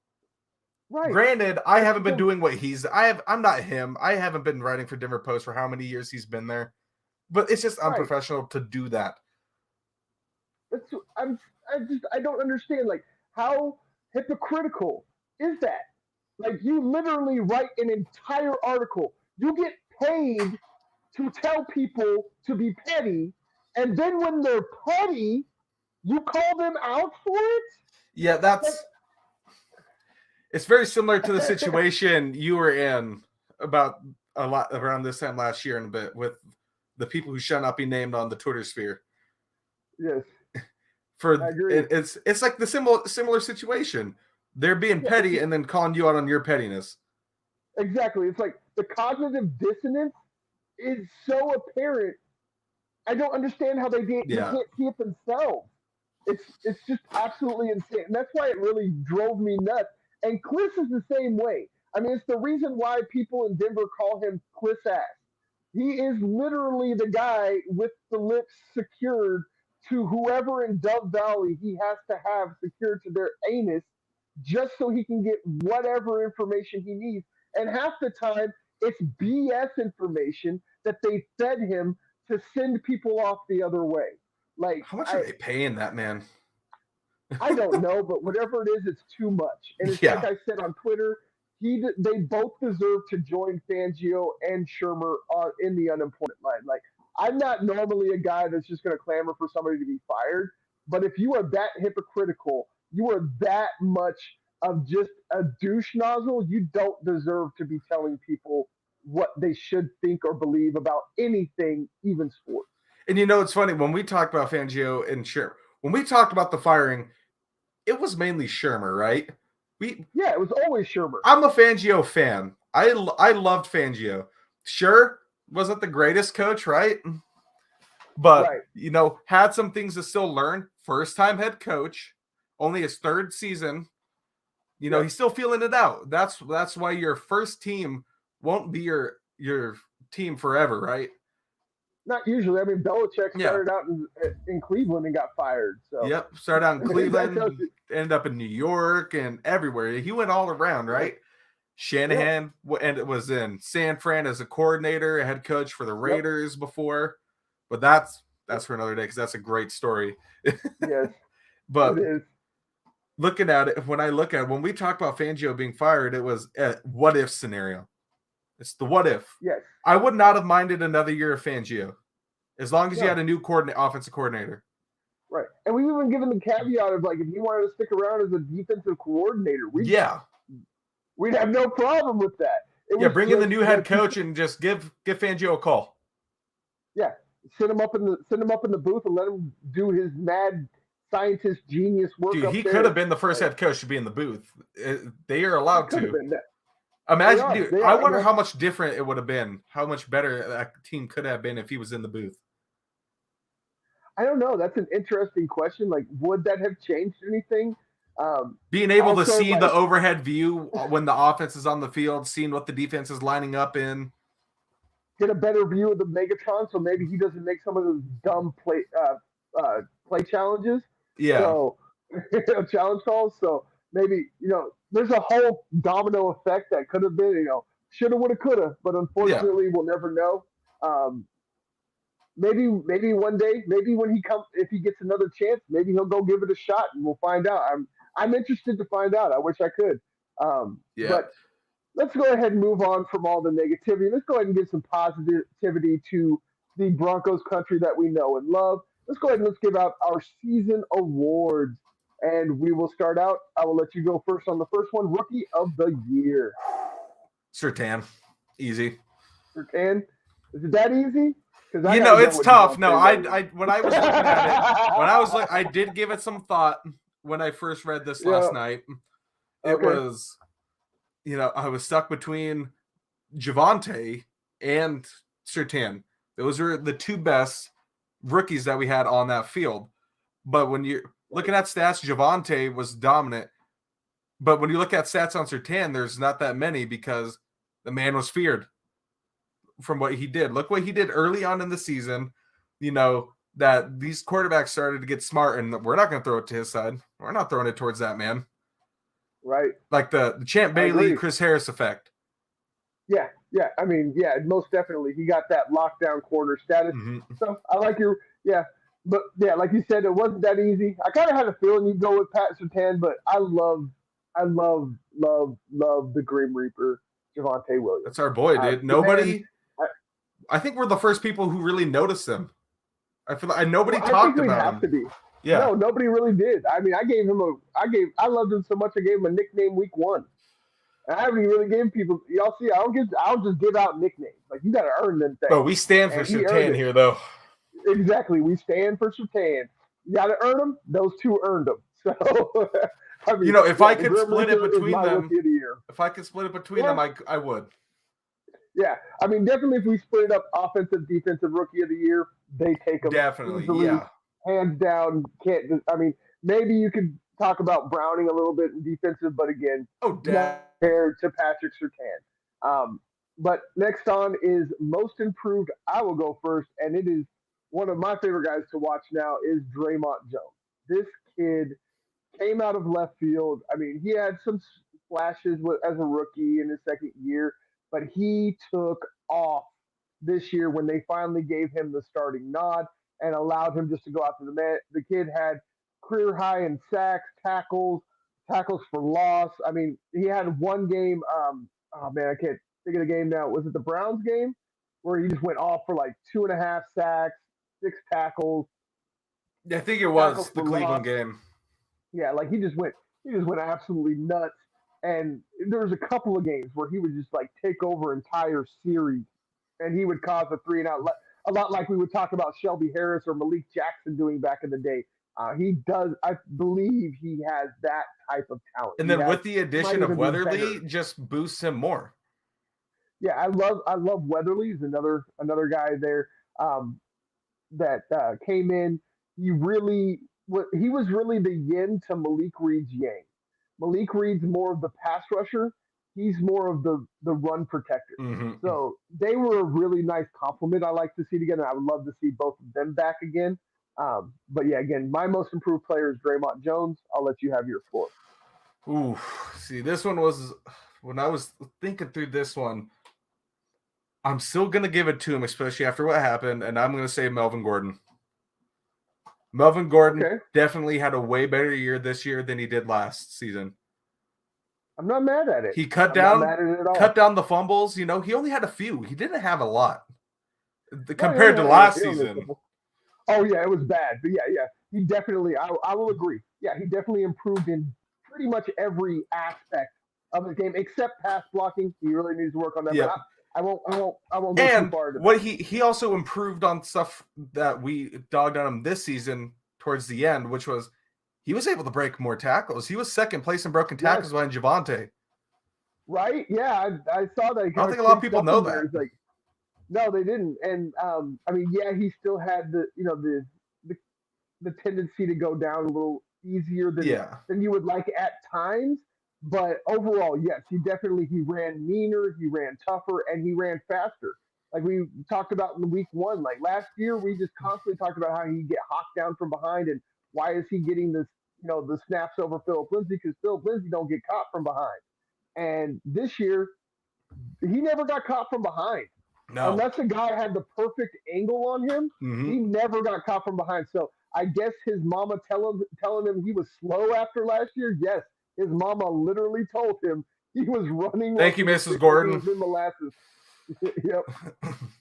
[SPEAKER 2] Right. Granted, I haven't been doing what I'm not him. I haven't been writing for Denver Post for how many years he's been there. But it's just unprofessional to do that.
[SPEAKER 1] I don't understand. Like, how hypocritical is that? Like, you literally write an entire article. You get paid to tell people to be petty, and then when they're petty, you call them out for it?
[SPEAKER 2] Yeah, it's very similar to the situation you were in about a lot around this time last year and a bit with the people who shall not be named on the Twitter sphere.
[SPEAKER 1] Yes.
[SPEAKER 2] I agree. It's like the similar situation. They're being petty and then calling you out on your pettiness.
[SPEAKER 1] Exactly. It's like the cognitive dissonance is so apparent. I don't understand how they can't see it themselves. It's just absolutely insane. And that's why it really drove me nuts. And Kliss is the same way. I mean, it's the reason why people in Denver call him Kliss ass. He is literally the guy with the lips secured to whoever in Dove Valley he has to have secured to their anus just so he can get whatever information he needs. And half the time, it's BS information that they fed him to send people off the other way. Like,
[SPEAKER 2] how much are they paying that man?
[SPEAKER 1] I don't know, but whatever it is, it's too much. And it's like I said on Twitter, they both deserve to join Fangio and Shurmur in the unemployment line. Like, I'm not normally a guy that's just going to clamor for somebody to be fired, but if you are that hypocritical, you are that much of just a douche nozzle, you don't deserve to be telling people what they should think or believe about anything, even sports.
[SPEAKER 2] And it's funny when we talked about Fangio and Shurmur. When we talked about the firing, it was mainly Shurmur, right?
[SPEAKER 1] It was always Shurmur.
[SPEAKER 2] I'm a Fangio fan. I loved Fangio. Sure, wasn't the greatest coach, right? But
[SPEAKER 1] right.
[SPEAKER 2] Had some things to still learn. First time head coach, only his third season. He's still feeling it out. That's why your first team won't be your team forever, right?
[SPEAKER 1] Not usually. I mean, Belichick started out in Cleveland and got fired. So
[SPEAKER 2] yep, started out in Cleveland, ended up in New York and everywhere. He went all around, right? Shanahan and it was in San Fran as a coordinator, a head coach for the Raiders before, but that's for another day because that's a great story.
[SPEAKER 1] Yes,
[SPEAKER 2] but
[SPEAKER 1] it is.
[SPEAKER 2] Looking at it, when we talked about Fangio being fired, it was a what if scenario. It's the what if.
[SPEAKER 1] Yes.
[SPEAKER 2] I would not have minded another year of Fangio as long as you had a new offensive coordinator.
[SPEAKER 1] Right. And we've even given the caveat of, like, if he wanted to stick around as a defensive coordinator, we'd have no problem with that.
[SPEAKER 2] Bring in the new head coach and just give Fangio a call.
[SPEAKER 1] Yeah. Send him up in the booth and let him do his mad scientist genius work.
[SPEAKER 2] Dude, he could have been the first head coach to be in the booth. They are allowed to. Imagine, dude. I wonder how much different it would have been. How much better that team could have been if he was in the booth.
[SPEAKER 1] I don't know. That's an interesting question. Like, would that have changed anything?
[SPEAKER 2] Being able to see the overhead view when the offense is on the field, seeing what the defense is lining up in.
[SPEAKER 1] Get a better view of the Megatron, so maybe he doesn't make some of those dumb play challenges.
[SPEAKER 2] Yeah.
[SPEAKER 1] So challenge calls. So maybe there's a whole domino effect that could have been shoulda, woulda, coulda, but unfortunately we'll never know. Maybe one day, maybe when if he gets another chance, maybe he'll go give it a shot, and we'll find out. I'm interested to find out. I wish I could. But let's go ahead and move on from all the negativity. Let's go ahead and give some positivity to the Broncos country that we know and love. Let's go ahead and let's give out our season awards. And we will start out. I will let you go first on the first one. Rookie of the Year.
[SPEAKER 2] Surtain. Easy.
[SPEAKER 1] Surtain? Is it that easy?
[SPEAKER 2] It's tough. No, I when I was looking at it, I did give it some thought when I first read this last night. It was, I was stuck between Javonte and Surtain. Those were the two best rookies that we had on that field. But when you're looking at stats, Javonte was dominant. But when you look at stats on Surtain, there's not that many because the man was feared from what he did. Look what he did early on in the season, that these quarterbacks started to get smart, and we're not going to throw it to his side. We're not throwing it towards that man.
[SPEAKER 1] Right.
[SPEAKER 2] Like the Champ Bailey, Chris Harris effect.
[SPEAKER 1] Yeah. I mean, most definitely. He got that lockdown corner status. Mm-hmm. So I like your, But, like you said, it wasn't that easy. I kind of had a feeling you'd go with Pat Surtain, but I love the Grim Reaper, Javonte Williams.
[SPEAKER 2] That's our boy, dude. Nobody... I think we're the first people who really noticed him. I feel like nobody talked about him.
[SPEAKER 1] To be.
[SPEAKER 2] Yeah.
[SPEAKER 1] No, nobody really did. I mean, I loved him so much. I gave him a nickname week 1. And I haven't even really given people. Y'all see, I don't just give out nicknames. Like, you got to earn them things.
[SPEAKER 2] But we stand for Surtain here, though.
[SPEAKER 1] Exactly, we stand for Surtain. You got to earn them. Those two earned them. So. I mean,
[SPEAKER 2] if I could split it between them, I would.
[SPEAKER 1] Yeah, I mean, definitely if we split it up, offensive, defensive, rookie of the year, they take them.
[SPEAKER 2] Definitely,
[SPEAKER 1] easily, hands down. Maybe you could talk about Browning a little bit in defensive, but again, compared to Patrick Surtain. But next on is most improved. I will go first, and it is one of my favorite guys to watch now is Draymond Jones. This kid came out of left field. I mean, he had some flashes as a rookie in his second year. But he took off this year when they finally gave him the starting nod and allowed him just to go out to the man. The kid had career high in sacks, tackles for loss. I mean, he had one game. I can't think of the game now. Was it the Browns game where he just went off for like 2.5 sacks, 6 tackles?
[SPEAKER 2] I think it was the Cleveland game.
[SPEAKER 1] Yeah, like he just went absolutely nuts. And there was a couple of games where he would just like take over entire series, and he would cause a 3-and-out, a lot like we would talk about Shelby Harris or Malik Jackson doing back in the day. He does. I believe he has that type of talent.
[SPEAKER 2] And then with the
[SPEAKER 1] He might
[SPEAKER 2] addition of
[SPEAKER 1] even be
[SPEAKER 2] Weatherly,
[SPEAKER 1] better.
[SPEAKER 2] just boosts him more.
[SPEAKER 1] Yeah, I love Weatherly. He's another guy there that came in. He was really the yin to Malik Reed's yang. Malik Reed's more of the pass rusher. He's more of the run protector.
[SPEAKER 2] Mm-hmm.
[SPEAKER 1] So they were a really nice compliment. I like to see together. I would love to see both of them back again. But yeah, again, my most improved player is Draymond Jones. I'll let you have your floor.
[SPEAKER 2] Ooh, see, this one was when I was thinking through this one. I'm still gonna give it to him, especially after what happened, and I'm gonna say Melvin Gordon. Melvin Gordon
[SPEAKER 1] Okay,
[SPEAKER 2] definitely had a way better year this year than he did last season.
[SPEAKER 1] I'm not mad at it.
[SPEAKER 2] He cut
[SPEAKER 1] I'm not
[SPEAKER 2] down
[SPEAKER 1] mad at it at all.
[SPEAKER 2] the fumbles. You know, he only had a few. He didn't have a lot
[SPEAKER 1] No,
[SPEAKER 2] compared to last
[SPEAKER 1] he only had a
[SPEAKER 2] season.
[SPEAKER 1] couple. Oh yeah, it was bad, but yeah. He definitely. I will agree. Yeah, he definitely improved in pretty much every aspect of the game except pass blocking. He really needs to work on that. But
[SPEAKER 2] Yep.
[SPEAKER 1] I won't go too
[SPEAKER 2] And
[SPEAKER 1] far into
[SPEAKER 2] what
[SPEAKER 1] that.
[SPEAKER 2] he also improved on stuff that we dogged on him this season towards the end, which was he was able to break more tackles. He was second place in broken
[SPEAKER 1] Yes,
[SPEAKER 2] tackles behind Javante.
[SPEAKER 1] right. Yeah, I saw that. He
[SPEAKER 2] I don't
[SPEAKER 1] kind of
[SPEAKER 2] think a lot of
[SPEAKER 1] creeped
[SPEAKER 2] people
[SPEAKER 1] up
[SPEAKER 2] know
[SPEAKER 1] in there.
[SPEAKER 2] that.
[SPEAKER 1] He's like, no, they didn't. And I mean, yeah, he still had the the tendency to go down a little easier
[SPEAKER 2] Yeah.
[SPEAKER 1] than you would like at times. But overall, yes, he ran meaner, he ran tougher, and he ran faster. Like we talked about in week one, like last year, we just constantly talked about how he get hawked down from behind and why is he getting the snaps over Philip Lindsay because Philip Lindsay don't get caught from behind. And this year, he never got caught from behind
[SPEAKER 2] No.
[SPEAKER 1] unless a guy had the perfect angle on him.
[SPEAKER 2] Mm-hmm.
[SPEAKER 1] He never got caught from behind. So I guess his mama telling him he was slow after last year. Yes, his mama literally told him he was running
[SPEAKER 2] Thank you, Mrs.
[SPEAKER 1] like he
[SPEAKER 2] Gordon.
[SPEAKER 1] was in molasses. Yep.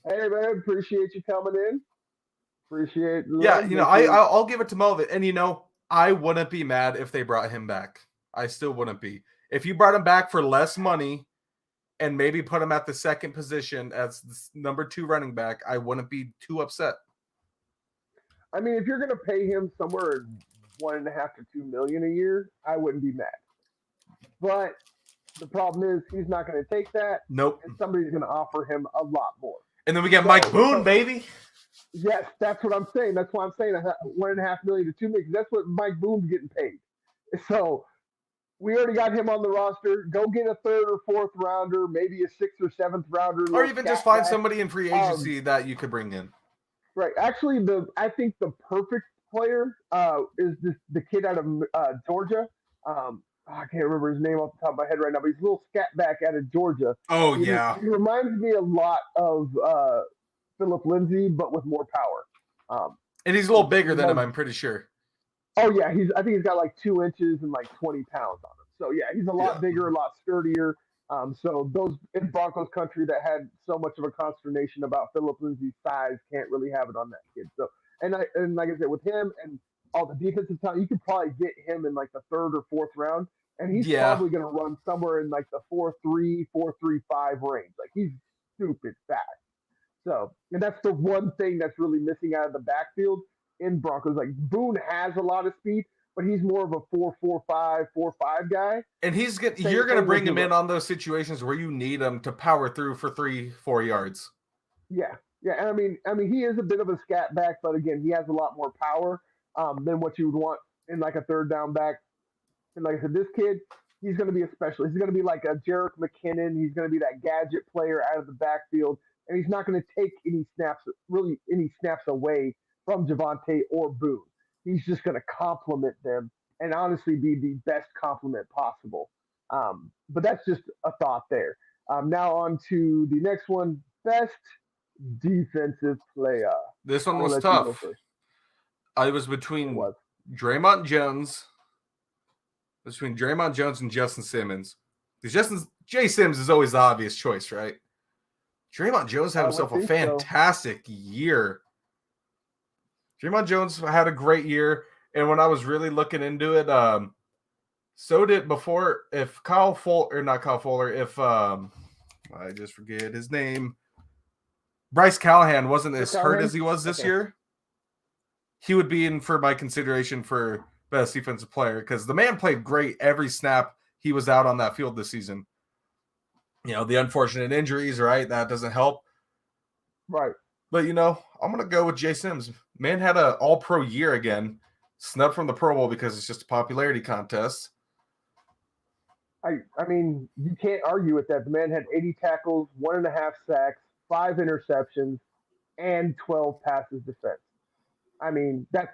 [SPEAKER 1] Hey man, appreciate you coming in. Appreciate
[SPEAKER 2] Yeah,
[SPEAKER 1] love.
[SPEAKER 2] you know,
[SPEAKER 1] Make sure
[SPEAKER 2] I'll give it to Melvin. And you know, I wouldn't be mad if they brought him back. I still wouldn't be. If you brought him back for less money and maybe put him at the second position as the number 2 running back, I wouldn't be too upset.
[SPEAKER 1] I mean, if you're gonna pay him somewhere 1.5 to 2 million a year, I wouldn't be mad. But the problem is he's not going to take that,
[SPEAKER 2] Nope.
[SPEAKER 1] and somebody's going to offer him a lot more.
[SPEAKER 2] And then we get Mike Boone, baby.
[SPEAKER 1] Yes, that's what I'm saying. That's why I'm saying 1.5 million to 2 million. That's what Mike Boone's getting paid. So we already got him on the roster. Go get a third or fourth rounder, maybe a sixth or seventh rounder,
[SPEAKER 2] Or even just find
[SPEAKER 1] back.
[SPEAKER 2] somebody in free agency that you could bring in.
[SPEAKER 1] Right. Actually, I think the perfect player is the kid out of Georgia. I can't remember his name off the top of my head right now, but he's a little scat back out of Georgia.
[SPEAKER 2] Oh, yeah.
[SPEAKER 1] He reminds me a lot of Philip Lindsay, but with more power.
[SPEAKER 2] And he's a little bigger than him, I'm pretty sure.
[SPEAKER 1] Oh yeah, I think he's got like 2 inches and like 20 pounds on him. So yeah, he's a lot bigger, a lot sturdier. So those in Broncos country that had so much of a consternation about Philip Lindsay's size can't really have it on that kid. So and like I said, with him and all the defensive talent, you could probably get him in like the third or fourth round, and he's probably going to run somewhere in like the 4.3, 4.35 range. Like he's stupid fast. So, and that's the one thing that's really missing out of the backfield in Broncos. Like Boone has a lot of speed, but he's more of a 4.45, 4.5 guy.
[SPEAKER 2] And you're going to bring him in on those situations where you need him to power through for 3-4 yards.
[SPEAKER 1] Yeah. And I mean, he is a bit of a scat back, but again, he has a lot more power than what you would want in like a third down back. And like I said, this kid, he's going to be a specialist. He's going to be like a Jerick McKinnon. He's going to be that gadget player out of the backfield, and he's not going to take any snaps away from Javante or Boone. He's just going to complement them and honestly be the best complement possible. But that's just a thought there. Now on to the next one, best defensive player.
[SPEAKER 2] This one was tough. I was between Draymond Jones. Between Draymond Jones and Justin Simmons. Because Jay Sims is always the obvious choice, right? Draymond Jones had himself a fantastic year. Draymond Jones had a great year. And when I was really looking into it, So did before. If Kyle Fuller, or not Kyle Fuller, if I just forget his name, Bryce Callahan wasn't as hurt as he was this year, he would be in for my consideration for best defensive player because the man played great every snap he was out on that field this season. You know, the unfortunate injuries, right? That doesn't help.
[SPEAKER 1] Right.
[SPEAKER 2] But, you know, I'm going to go with Jay Sims. Man had an all-pro year again, snubbed from the Pro Bowl because it's just a popularity contest.
[SPEAKER 1] I mean, you can't argue with that. The man had 80 tackles, 1.5 sacks, 5 interceptions, and 12 passes defense. I mean, that's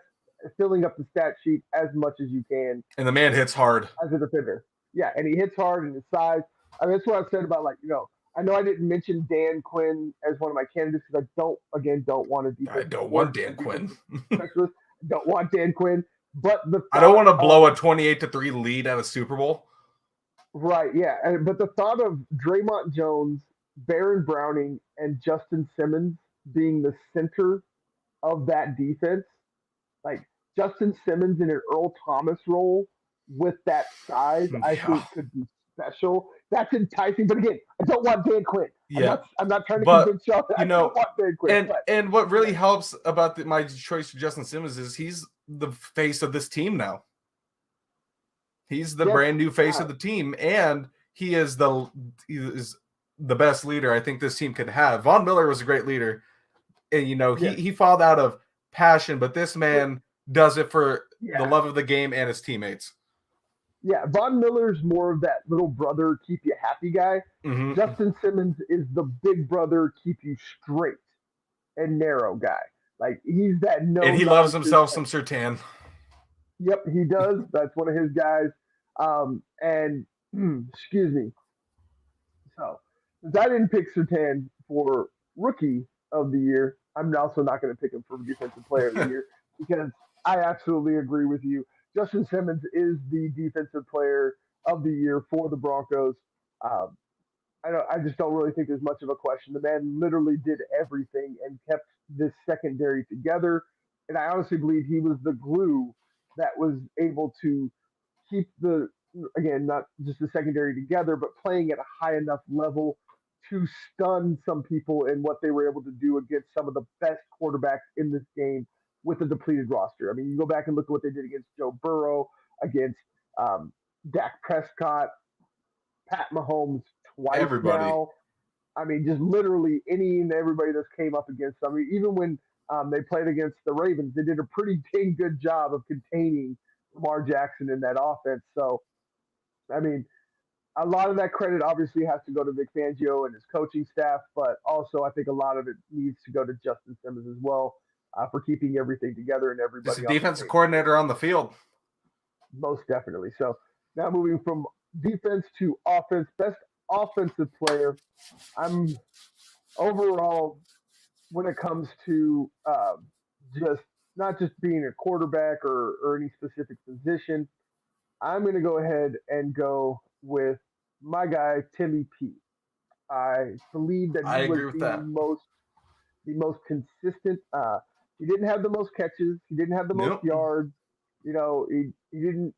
[SPEAKER 1] filling up the stat sheet as much as you can.
[SPEAKER 2] And the man hits hard.
[SPEAKER 1] As a defender. Yeah, and he hits hard and his size. I mean, that's what I've said about, like, you know, I know I didn't mention Dan Quinn as one of my candidates because I don't want to defense.
[SPEAKER 2] I don't want Dan Quinn.
[SPEAKER 1] Specialist. Don't want Dan Quinn. But
[SPEAKER 2] I don't want to blow a 28-3 lead at a Super Bowl.
[SPEAKER 1] Right, yeah. But the thought of Draymond Jones, Baron Browning, and Justin Simmons being the center of that defense, like Justin Simmons in an Earl Thomas role with that size, I think could be special. That's enticing. But again, I don't want Dan Quinn.
[SPEAKER 2] Yeah.
[SPEAKER 1] I'm not trying to convince y'all that I don't want Dan Quinn.
[SPEAKER 2] And what really helps about my choice for Justin Simmons is he's the face of this team now. He's the brand new face of the team, and he is the best leader I think this team could have. Von Miller was a great leader, and you know he fought out of passion, but this man does it for the love of the game and his teammates.
[SPEAKER 1] Yeah, Von Miller's more of that little brother, keep you happy guy.
[SPEAKER 2] Mm-hmm.
[SPEAKER 1] Justin Simmons is the big brother, keep you straight and narrow guy. Like he's that no.
[SPEAKER 2] And he loves himself some Surtain.
[SPEAKER 1] Yep, he does. That's one of his guys. And excuse me. So, since I didn't pick Surtain for rookie of the year, I'm also not going to pick him for defensive player of the year because I absolutely agree with you. Justin Simmons is the defensive player of the year for the Broncos. I just don't really think there's much of a question. The man literally did everything and kept this secondary together. And I honestly believe he was the glue that was able to keep not just the secondary together, but playing at a high enough level to stun some people in what they were able to do against some of the best quarterbacks in this game with a depleted roster. I mean, you go back and look at what they did against Joe Burrow, against Dak Prescott, Pat Mahomes twice now. I mean, just literally any and everybody that's came up against them. I mean, even when they played against the Ravens, they did a pretty dang good job of containing Lamar Jackson in that offense. So, I mean, a lot of that credit obviously has to go to Vic Fangio and his coaching staff, but also I think a lot of it needs to go to Justin Simmons as well for keeping everything together and everybody.
[SPEAKER 2] He's a defensive coordinator on the field.
[SPEAKER 1] Most definitely. So now moving from defense to offense, best offensive player. I'm overall when it comes to just not just being a quarterback or any specific position, I'm going to go ahead and go with my guy, Timmy P. I believe that he was the most consistent. He didn't have the most catches. He didn't have the most yards. You know, he didn't,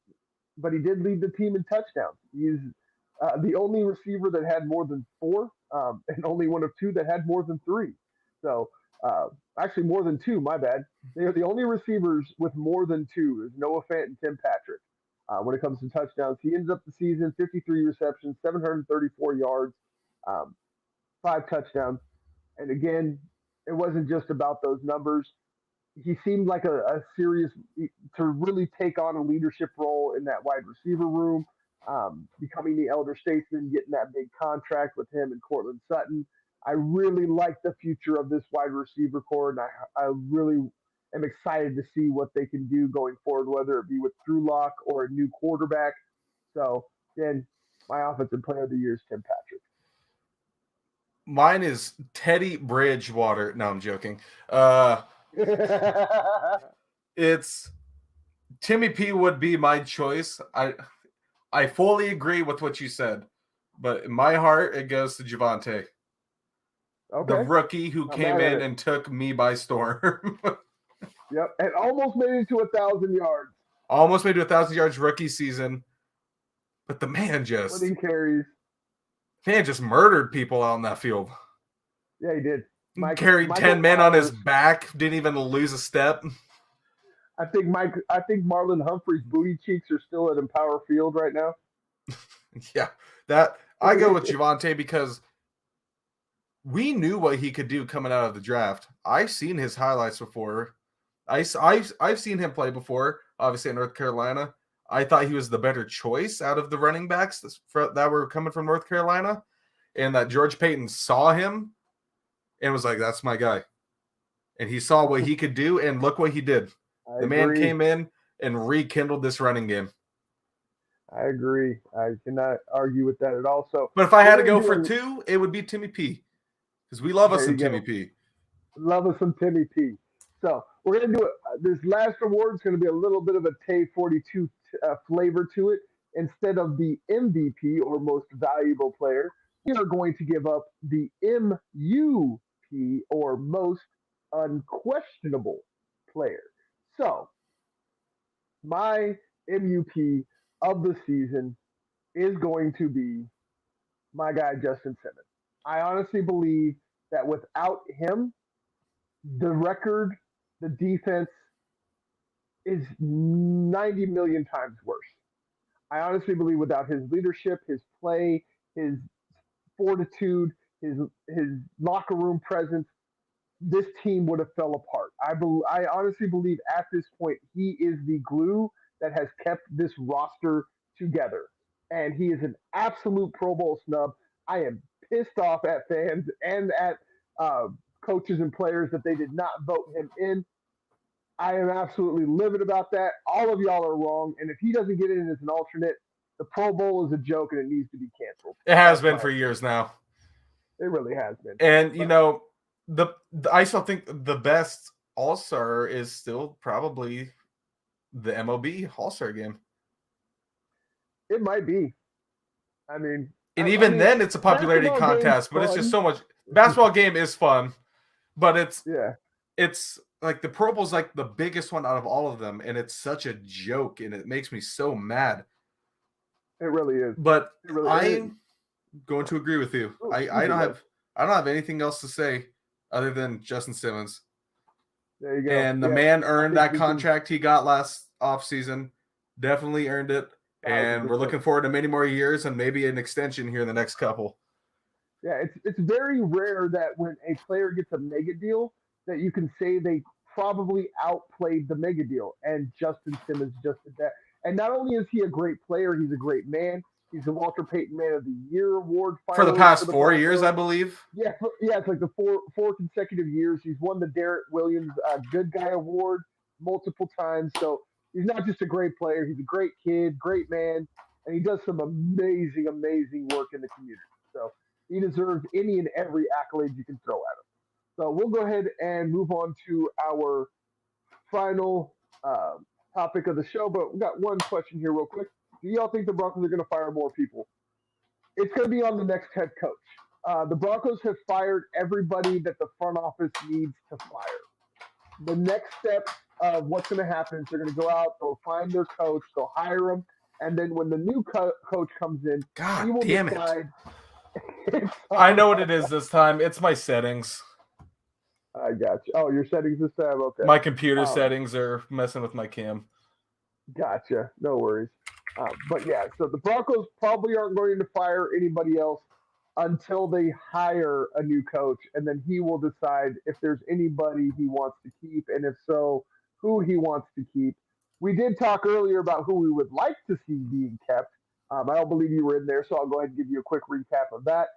[SPEAKER 1] but he did lead the team in touchdowns. He's the only receiver that had more than 4, and only one of 2 that had more than 3. So, actually more than 2, my bad. They are the only receivers with more than 2 is Noah Fant and Tim Patrick. When it comes to touchdowns, he ends up the season 53 receptions, 734 yards, 5 touchdowns. And again, it wasn't just about those numbers. He seemed like a serious to really take on a leadership role in that wide receiver room, becoming the elder statesman, getting that big contract with him and Cortland Sutton. I really like the future of this wide receiver core, and I really am excited to see what they can do going forward, whether it be with Drew Lock or a new quarterback. So, again, my offensive player of the year is Tim Patrick.
[SPEAKER 2] Mine is Teddy Bridgewater. No, I'm joking. It's Timmy P would be my choice. I fully agree with what you said, but in my heart, it goes to Javonte. Okay. The rookie who came in and took me by storm.
[SPEAKER 1] Yep, and almost made it to 1,000 yards.
[SPEAKER 2] Almost made it to 1,000 yards rookie season. But the man just
[SPEAKER 1] carries.
[SPEAKER 2] murdered people out in that field.
[SPEAKER 1] Yeah, he did.
[SPEAKER 2] Carried 10 men on his back, didn't even lose a step.
[SPEAKER 1] I think Marlon Humphrey's booty cheeks are still at Empower Field right now.
[SPEAKER 2] Yeah, that I go with Javonte because we knew what he could do coming out of the draft. I've seen his highlights before. I've seen him play before, obviously in North Carolina. I thought he was the better choice out of the running backs that were coming from North Carolina, and that George Payton saw him and was like, that's my guy. And he saw what he could do, and look what he did. The man came in and rekindled this running game.
[SPEAKER 1] I agree. I cannot argue with that at all. So,
[SPEAKER 2] but if I had to go for two, it would be Timmy P. Because we love us some Timmy P.
[SPEAKER 1] Love us some Timmy P. So we're going to do it. This last award is going to be a little bit of a Tay42 flavor to it. Instead of the MVP or most valuable player, we are going to give up the MUP or most unquestionable player. So my MUP of the season is going to be my guy, Justin Simmons. I honestly believe that without him, the record, the defense is 90 million times worse. I honestly believe without his leadership, his play, his fortitude, his locker room presence, this team would have fell apart. I honestly believe at this point he is the glue that has kept this roster together. And he is an absolute Pro Bowl snub. I am pissed off at fans and at coaches and players that they did not vote him in. I am absolutely livid about that. All of y'all are wrong. And if he doesn't get in as an alternate, the Pro Bowl is a joke and it needs to be canceled.
[SPEAKER 2] It has been for years now.
[SPEAKER 1] It really has been.
[SPEAKER 2] And, you know, I still think the best All-Star is still probably the MLB All-Star game.
[SPEAKER 1] It might be. I mean,
[SPEAKER 2] and even then it's a popularity contest, but it's just so much. Basketball game is fun, but it's like the Pro Bowl's like the biggest one out of all of them, and it's such a joke, and it makes me so mad.
[SPEAKER 1] It really is.
[SPEAKER 2] But I'm going to agree with you. I don't have anything else to say other than Justin Simmons.
[SPEAKER 1] There you go.
[SPEAKER 2] And the man earned that contract he got last offseason. Definitely earned it. And we're looking forward to many more years and maybe an extension here in the next couple.
[SPEAKER 1] Yeah, it's very rare that when a player gets a mega deal that you can say they probably outplayed the mega deal. And Justin Simmons just did that. And not only is he a great player, he's a great man. He's the Walter Payton Man of the Year award
[SPEAKER 2] for the past 4 years, I believe.
[SPEAKER 1] Yeah, it's like the four consecutive years. He's won the Derek Williams Good Guy Award multiple times. So he's not just a great player. He's a great kid, great man, and he does some amazing, amazing work in the community. So he deserves any and every accolade you can throw at him. So we'll go ahead and move on to our final topic of the show. But we got one question here real quick. Do y'all think the Broncos are going to fire more people? It's going to be on the next head coach. The Broncos have fired everybody that the front office needs to fire. The next step of what's going to happen is they're going to go out, they'll find their coach, they'll hire him, and then when the new coach comes in, he will decide.
[SPEAKER 2] I know what it is this time. It's my settings.
[SPEAKER 1] I got you. Oh, your settings this time? Okay.
[SPEAKER 2] My computer settings are messing with my cam.
[SPEAKER 1] Gotcha. No worries. But yeah, so the Broncos probably aren't going to fire anybody else until they hire a new coach, and then he will decide if there's anybody he wants to keep, and if so, who he wants to keep. We did talk earlier about who we would like to see being kept. I don't believe you were in there, so I'll go ahead and give you a quick recap of that.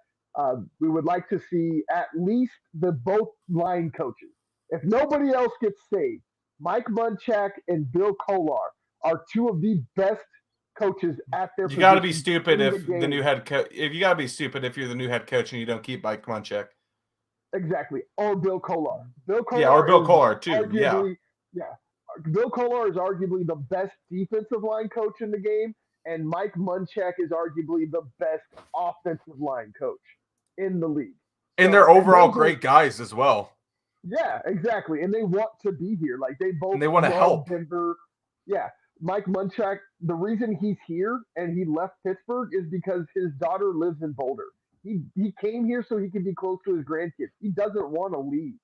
[SPEAKER 1] We would like to see at least both line coaches. If nobody else gets saved, Mike Munchak and Bill Kolar are two of the best coaches at their position.
[SPEAKER 2] You got to be stupid if the new head coach. If you got to be stupid if you're the new head coach and you don't keep Mike Munchak.
[SPEAKER 1] Exactly, or Bill Kolar.
[SPEAKER 2] Or Bill Kolar too. Yeah.
[SPEAKER 1] Bill Kolar is arguably the best defensive line coach in the game, and Mike Munchak is arguably the best offensive line coach in the league.
[SPEAKER 2] And they're overall great guys as well.
[SPEAKER 1] Yeah, exactly. And they want to be here. Like they both
[SPEAKER 2] want to help.
[SPEAKER 1] Denver. Yeah. Mike Munchak, the reason he's here and he left Pittsburgh is because his daughter lives in Boulder. He came here so he could be close to his grandkids. He doesn't want to leave.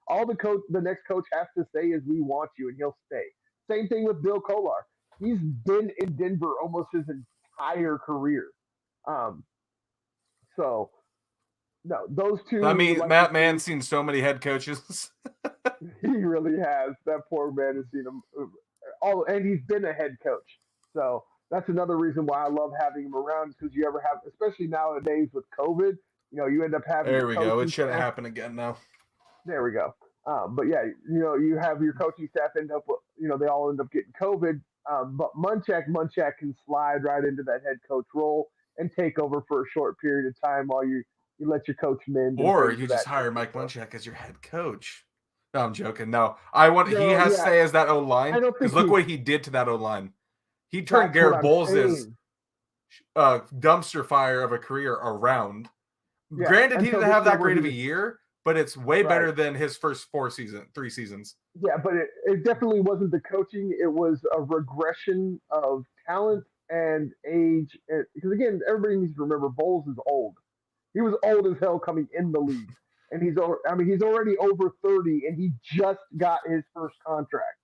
[SPEAKER 1] All the next coach has to say is we want you and he'll stay. Same thing with Bill Kolar. He's been in Denver almost his entire career. Um, so no, those
[SPEAKER 2] I
[SPEAKER 1] two we would
[SPEAKER 2] mean,
[SPEAKER 1] like to
[SPEAKER 2] Matt Mann's
[SPEAKER 1] see.
[SPEAKER 2] seen so many head coaches.
[SPEAKER 1] He really has. That poor man has seen him all, and he's been a head coach. So that's another reason why I love having him around because you ever have, especially nowadays with COVID, you end up having
[SPEAKER 2] There
[SPEAKER 1] your
[SPEAKER 2] we go. It
[SPEAKER 1] coaching
[SPEAKER 2] shouldn't
[SPEAKER 1] staff.
[SPEAKER 2] happen again now.
[SPEAKER 1] There we go. But yeah, you have your coaching staff end up, they all end up getting COVID. But Munchak can slide right into that head coach role and take over for a short period of time while you let your coach mend and
[SPEAKER 2] Or
[SPEAKER 1] things
[SPEAKER 2] you
[SPEAKER 1] of
[SPEAKER 2] just
[SPEAKER 1] that
[SPEAKER 2] hire
[SPEAKER 1] nature.
[SPEAKER 2] Mike
[SPEAKER 1] So
[SPEAKER 2] Munchak as your head coach. No, I'm joking. No, I want he
[SPEAKER 1] no,
[SPEAKER 2] has to
[SPEAKER 1] yeah,
[SPEAKER 2] stay as that O line
[SPEAKER 1] I don't
[SPEAKER 2] because
[SPEAKER 1] think
[SPEAKER 2] look what he did to that O line. He turned
[SPEAKER 1] that's what
[SPEAKER 2] Garrett
[SPEAKER 1] I'm
[SPEAKER 2] Bowles'
[SPEAKER 1] saying.
[SPEAKER 2] dumpster fire of a career around.
[SPEAKER 1] Yeah,
[SPEAKER 2] Granted, he
[SPEAKER 1] until
[SPEAKER 2] didn't
[SPEAKER 1] this
[SPEAKER 2] have
[SPEAKER 1] year
[SPEAKER 2] that
[SPEAKER 1] where
[SPEAKER 2] great
[SPEAKER 1] he
[SPEAKER 2] of a
[SPEAKER 1] was
[SPEAKER 2] year, but it's way
[SPEAKER 1] right.
[SPEAKER 2] better than his first 3 seasons.
[SPEAKER 1] Yeah, but it definitely wasn't the coaching. It was a regression of talent and age. Because again, everybody needs to remember Bowles is old. He was old as hell coming in the league, and he's already over 30, and he just got his first contract.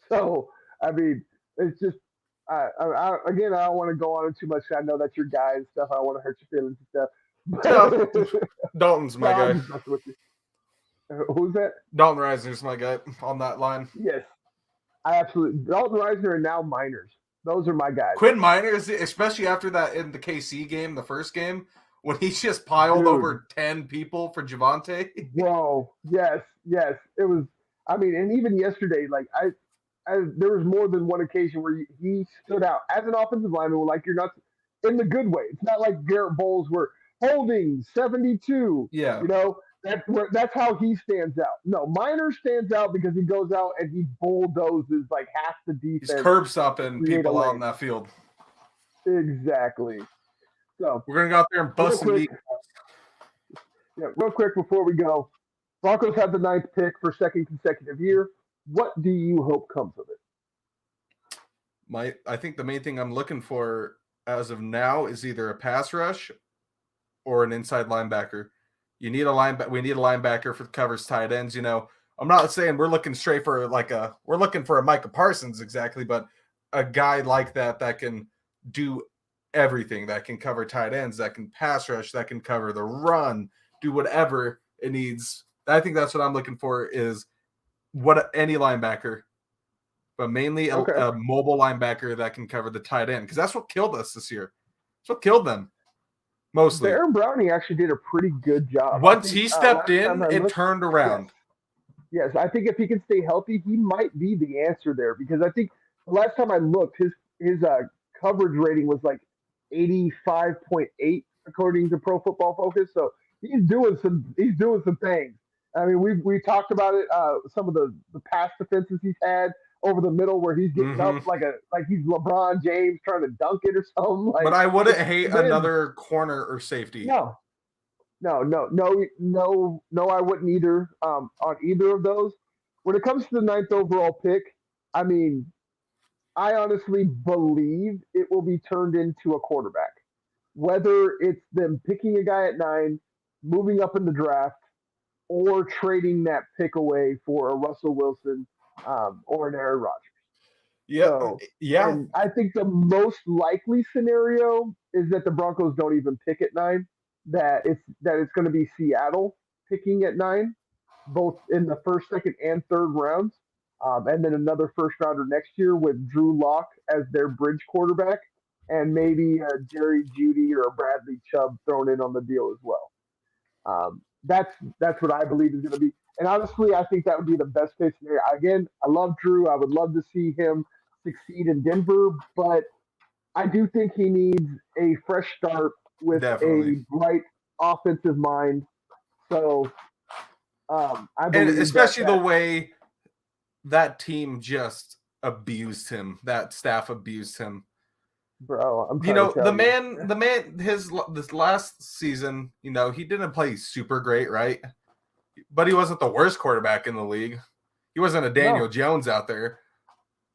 [SPEAKER 1] So I mean, it's just. Again, I don't want to go on it too much. I know that's your guy and stuff. I don't want to hurt your feelings and
[SPEAKER 2] No,
[SPEAKER 1] stuff.
[SPEAKER 2] Dalton's
[SPEAKER 1] No,
[SPEAKER 2] my
[SPEAKER 1] I'm
[SPEAKER 2] guy.
[SPEAKER 1] just messing with you. Who's that?
[SPEAKER 2] Dalton Reisner's my guy on that line.
[SPEAKER 1] Yes, I absolutely. Dalton Reisner and now Miners. Those are my guys.
[SPEAKER 2] Quinn Miners, especially after that in the KC game, the first game, when he just piled
[SPEAKER 1] Dude,
[SPEAKER 2] over 10 people for Javante.
[SPEAKER 1] bro. Yes, yes. It was, I mean, and even yesterday, like, there was more than one occasion where he stood out as an offensive lineman. Like, you're not in the good way. It's not like Garrett Bowles were holding 72.
[SPEAKER 2] Yeah.
[SPEAKER 1] That's how he stands out. No, Miner stands out because he goes out and he bulldozes like half the
[SPEAKER 2] He's
[SPEAKER 1] defense
[SPEAKER 2] curb
[SPEAKER 1] to
[SPEAKER 2] stopping
[SPEAKER 1] create a
[SPEAKER 2] people out in
[SPEAKER 1] lane.
[SPEAKER 2] that field.
[SPEAKER 1] Exactly. So,
[SPEAKER 2] We're going to go out there and
[SPEAKER 1] real
[SPEAKER 2] bust some
[SPEAKER 1] quick,
[SPEAKER 2] knee.
[SPEAKER 1] yeah, real quick before we go, Broncos have the ninth pick for second consecutive year. What do you hope comes of it?
[SPEAKER 2] I think the main thing I'm looking for as of now is either a pass rush or an inside linebacker. We need a linebacker for covers tight ends. I'm not saying we're looking straight for we're looking for a Micah Parsons exactly, but a guy like that can do everything, that can cover tight ends, that can pass rush, that can cover the run, do whatever it needs. I think that's what I'm looking for is any linebacker, but mainly
[SPEAKER 1] Okay.
[SPEAKER 2] a mobile linebacker that can cover the tight end because that's what killed us this year. That's what killed them mostly.
[SPEAKER 1] Baron Browning actually did a pretty good job. I
[SPEAKER 2] Once
[SPEAKER 1] think
[SPEAKER 2] he stepped
[SPEAKER 1] last time
[SPEAKER 2] in,
[SPEAKER 1] I
[SPEAKER 2] it
[SPEAKER 1] looked,
[SPEAKER 2] turned
[SPEAKER 1] yes,
[SPEAKER 2] around.
[SPEAKER 1] yes, I think if he can stay healthy, he might be the answer there because I think the last time I looked, his coverage rating was like 85.8 according to Pro Football Focus. So he's doing some things. I mean, we talked about it. Some of the pass defenses he's had over the middle where he's getting up
[SPEAKER 2] Mm-hmm.
[SPEAKER 1] like he's LeBron James trying to dunk it or something.
[SPEAKER 2] But
[SPEAKER 1] Like
[SPEAKER 2] I wouldn't
[SPEAKER 1] it's
[SPEAKER 2] hate
[SPEAKER 1] been
[SPEAKER 2] another corner or safety.
[SPEAKER 1] no, no. I wouldn't either on either of those. When it comes to the ninth overall pick, I mean, I honestly believe it will be turned into a quarterback. Whether it's them picking a guy at 9, moving up in the draft, or trading that pick away for a Russell Wilson or an Aaron Rodgers.
[SPEAKER 2] Yeah,
[SPEAKER 1] So,
[SPEAKER 2] yeah,
[SPEAKER 1] and I think the most likely scenario is that the Broncos don't even pick at 9. That it's going to be Seattle picking at 9, both in the first, second, and third rounds, and then another first rounder next year with Drew Lock as their bridge quarterback, and maybe a Jerry Judy or a Bradley Chubb thrown in on the deal as well. That's what I believe is going to be. And honestly, I think that would be the best case scenario. Again, I love Drew. I would love to see him succeed in Denver, but I do think he needs a fresh start with
[SPEAKER 2] definitely.
[SPEAKER 1] a bright offensive mind. So I
[SPEAKER 2] And
[SPEAKER 1] believe that
[SPEAKER 2] especially the way that team just abused him, that staff abused him.
[SPEAKER 1] bro, I'm trying to
[SPEAKER 2] The
[SPEAKER 1] tell you.
[SPEAKER 2] man, this last season, he didn't play super great, right? But he wasn't the worst quarterback in the league. He wasn't a Daniel
[SPEAKER 1] No,
[SPEAKER 2] Jones out there.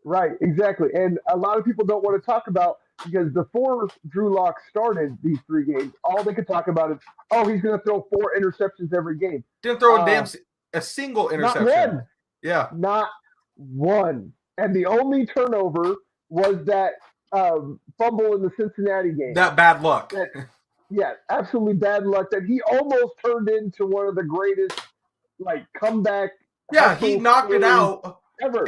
[SPEAKER 1] Right, exactly. And a lot of people don't want to talk about because before Drew Lock started these 3 games, all they could talk about is, oh, he's going to throw 4 interceptions every game.
[SPEAKER 2] Didn't throw
[SPEAKER 1] Uh,
[SPEAKER 2] a single
[SPEAKER 1] Not
[SPEAKER 2] interception.
[SPEAKER 1] one,
[SPEAKER 2] Yeah,
[SPEAKER 1] not one. And the only turnover was that fumble in the Cincinnati game.
[SPEAKER 2] that bad luck.
[SPEAKER 1] That, yeah, absolutely bad luck that he almost turned into one of the greatest like comeback
[SPEAKER 2] Yeah, he
[SPEAKER 1] hustle
[SPEAKER 2] knocked it
[SPEAKER 1] stories
[SPEAKER 2] out.
[SPEAKER 1] ever.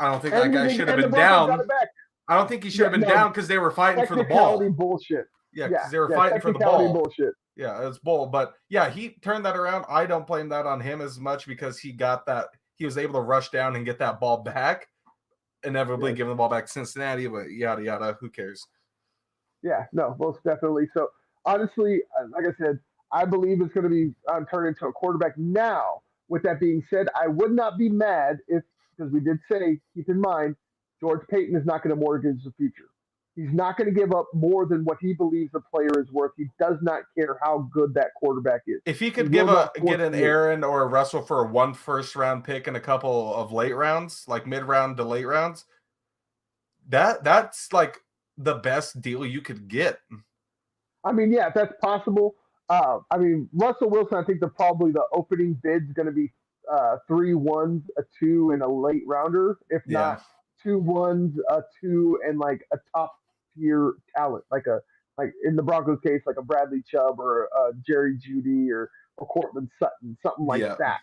[SPEAKER 2] I don't think that guy should have
[SPEAKER 1] And the
[SPEAKER 2] been
[SPEAKER 1] Broncos got
[SPEAKER 2] down.
[SPEAKER 1] it back.
[SPEAKER 2] I don't think he should
[SPEAKER 1] Yeah,
[SPEAKER 2] have been
[SPEAKER 1] no,
[SPEAKER 2] down because they were fighting for the
[SPEAKER 1] technicality
[SPEAKER 2] ball.
[SPEAKER 1] bullshit.
[SPEAKER 2] Yeah,
[SPEAKER 1] Yeah,
[SPEAKER 2] because they were
[SPEAKER 1] yeah,
[SPEAKER 2] fighting for the
[SPEAKER 1] technicality
[SPEAKER 2] ball.
[SPEAKER 1] bullshit.
[SPEAKER 2] Yeah, it's bull. But yeah, he turned that around. I don't blame that on him as much because he got that. He was able to rush down and get that ball back. Inevitably giving the ball back to Cincinnati, but yada yada. Who cares?
[SPEAKER 1] Yeah, no, most definitely. So honestly, like I said, I believe it's going to be turned into a quarterback. Now, with that being said, I would not be mad if, because we did say, keep in mind, George Payton is not going to mortgage the future. He's not going to give up more than what he believes the player is worth. He does not care how good that quarterback is.
[SPEAKER 2] If he
[SPEAKER 1] He
[SPEAKER 2] could
[SPEAKER 1] will not
[SPEAKER 2] get
[SPEAKER 1] force
[SPEAKER 2] an
[SPEAKER 1] the issue.
[SPEAKER 2] Aaron or a Russell for one first round pick and a couple of late rounds, like mid round to late rounds, that's like the best deal you could get.
[SPEAKER 1] I mean, yeah, if that's possible. I mean, Russell Wilson, I think the opening bid's going to be 3 1s, a two, and a late rounder. If
[SPEAKER 2] Yeah.
[SPEAKER 1] not 2 1s, a two, and like a top tier talent, like in the Broncos case, like a Bradley Chubb or a Jerry Judy or Cortland Sutton, something like
[SPEAKER 2] Yeah.
[SPEAKER 1] that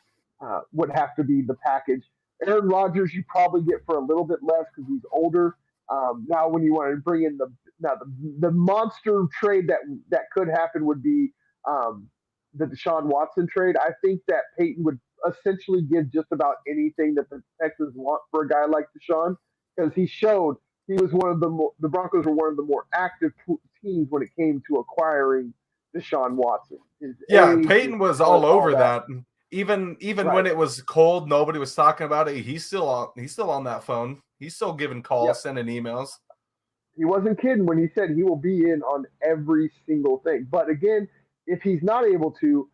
[SPEAKER 1] would have to be the package. Aaron Rodgers, you probably get for a little bit less because he's older. Now, when you want to bring in the monster trade that could happen would be um, the Deshaun Watson trade. I think that Peyton would essentially give just about anything that the Texans want for a guy like Deshaun because he showed he was one of the Broncos were one of the more active teams when it came to acquiring Deshaun Watson. His
[SPEAKER 2] Yeah,
[SPEAKER 1] age, his
[SPEAKER 2] Peyton was
[SPEAKER 1] talent,
[SPEAKER 2] all
[SPEAKER 1] all
[SPEAKER 2] over
[SPEAKER 1] that.
[SPEAKER 2] that. Even when
[SPEAKER 1] Right.
[SPEAKER 2] it was cold, nobody was talking about it. He's still on that phone. He's still giving calls,
[SPEAKER 1] Yep.
[SPEAKER 2] sending emails.
[SPEAKER 1] He wasn't kidding when he said he will be in on every single thing. But again, if he's not able to,